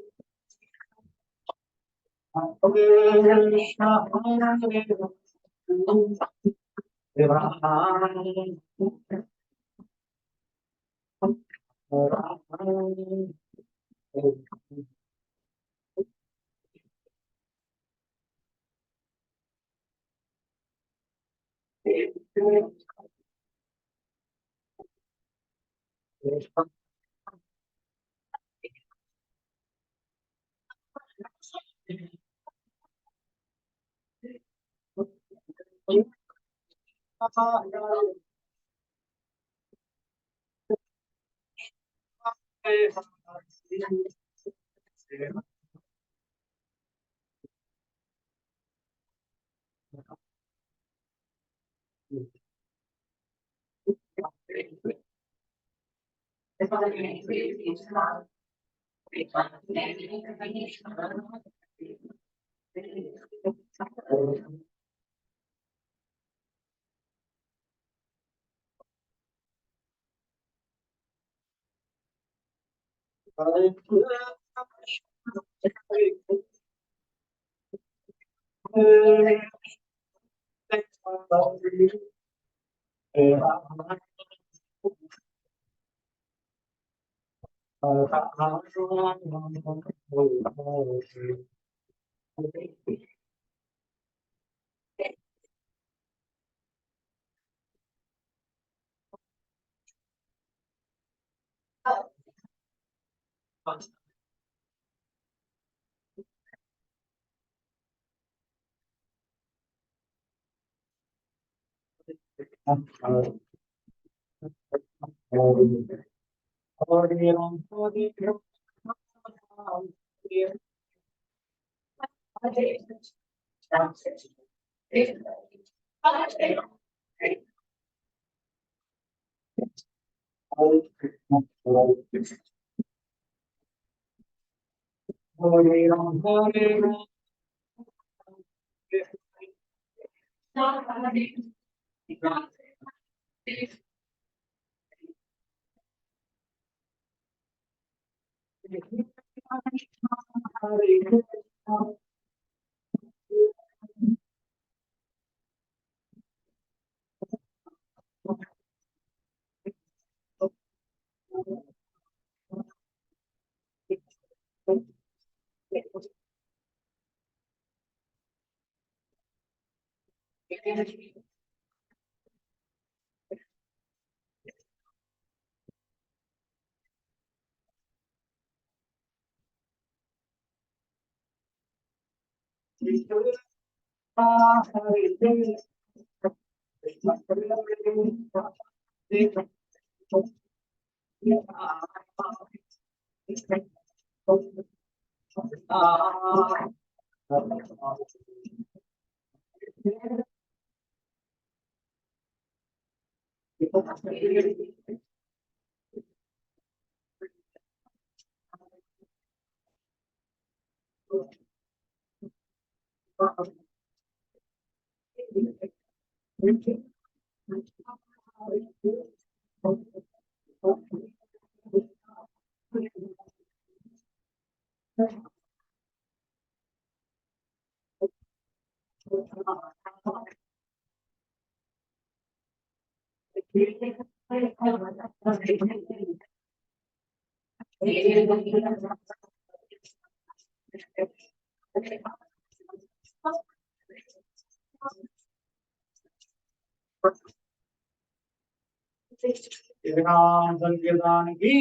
संकीर्तन की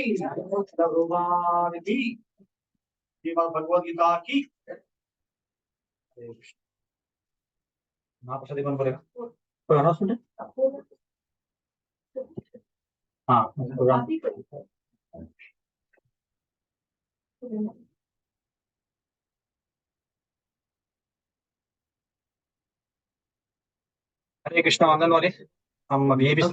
भगवान की श्रीमद् भगवद गीता की। महाप्रसादी कौन बोलेगा? कोई अनाउंसमेंट है? हाँ प्रोग्राम। हरे कृष्णा आंगनवाड़ी हम अभी भी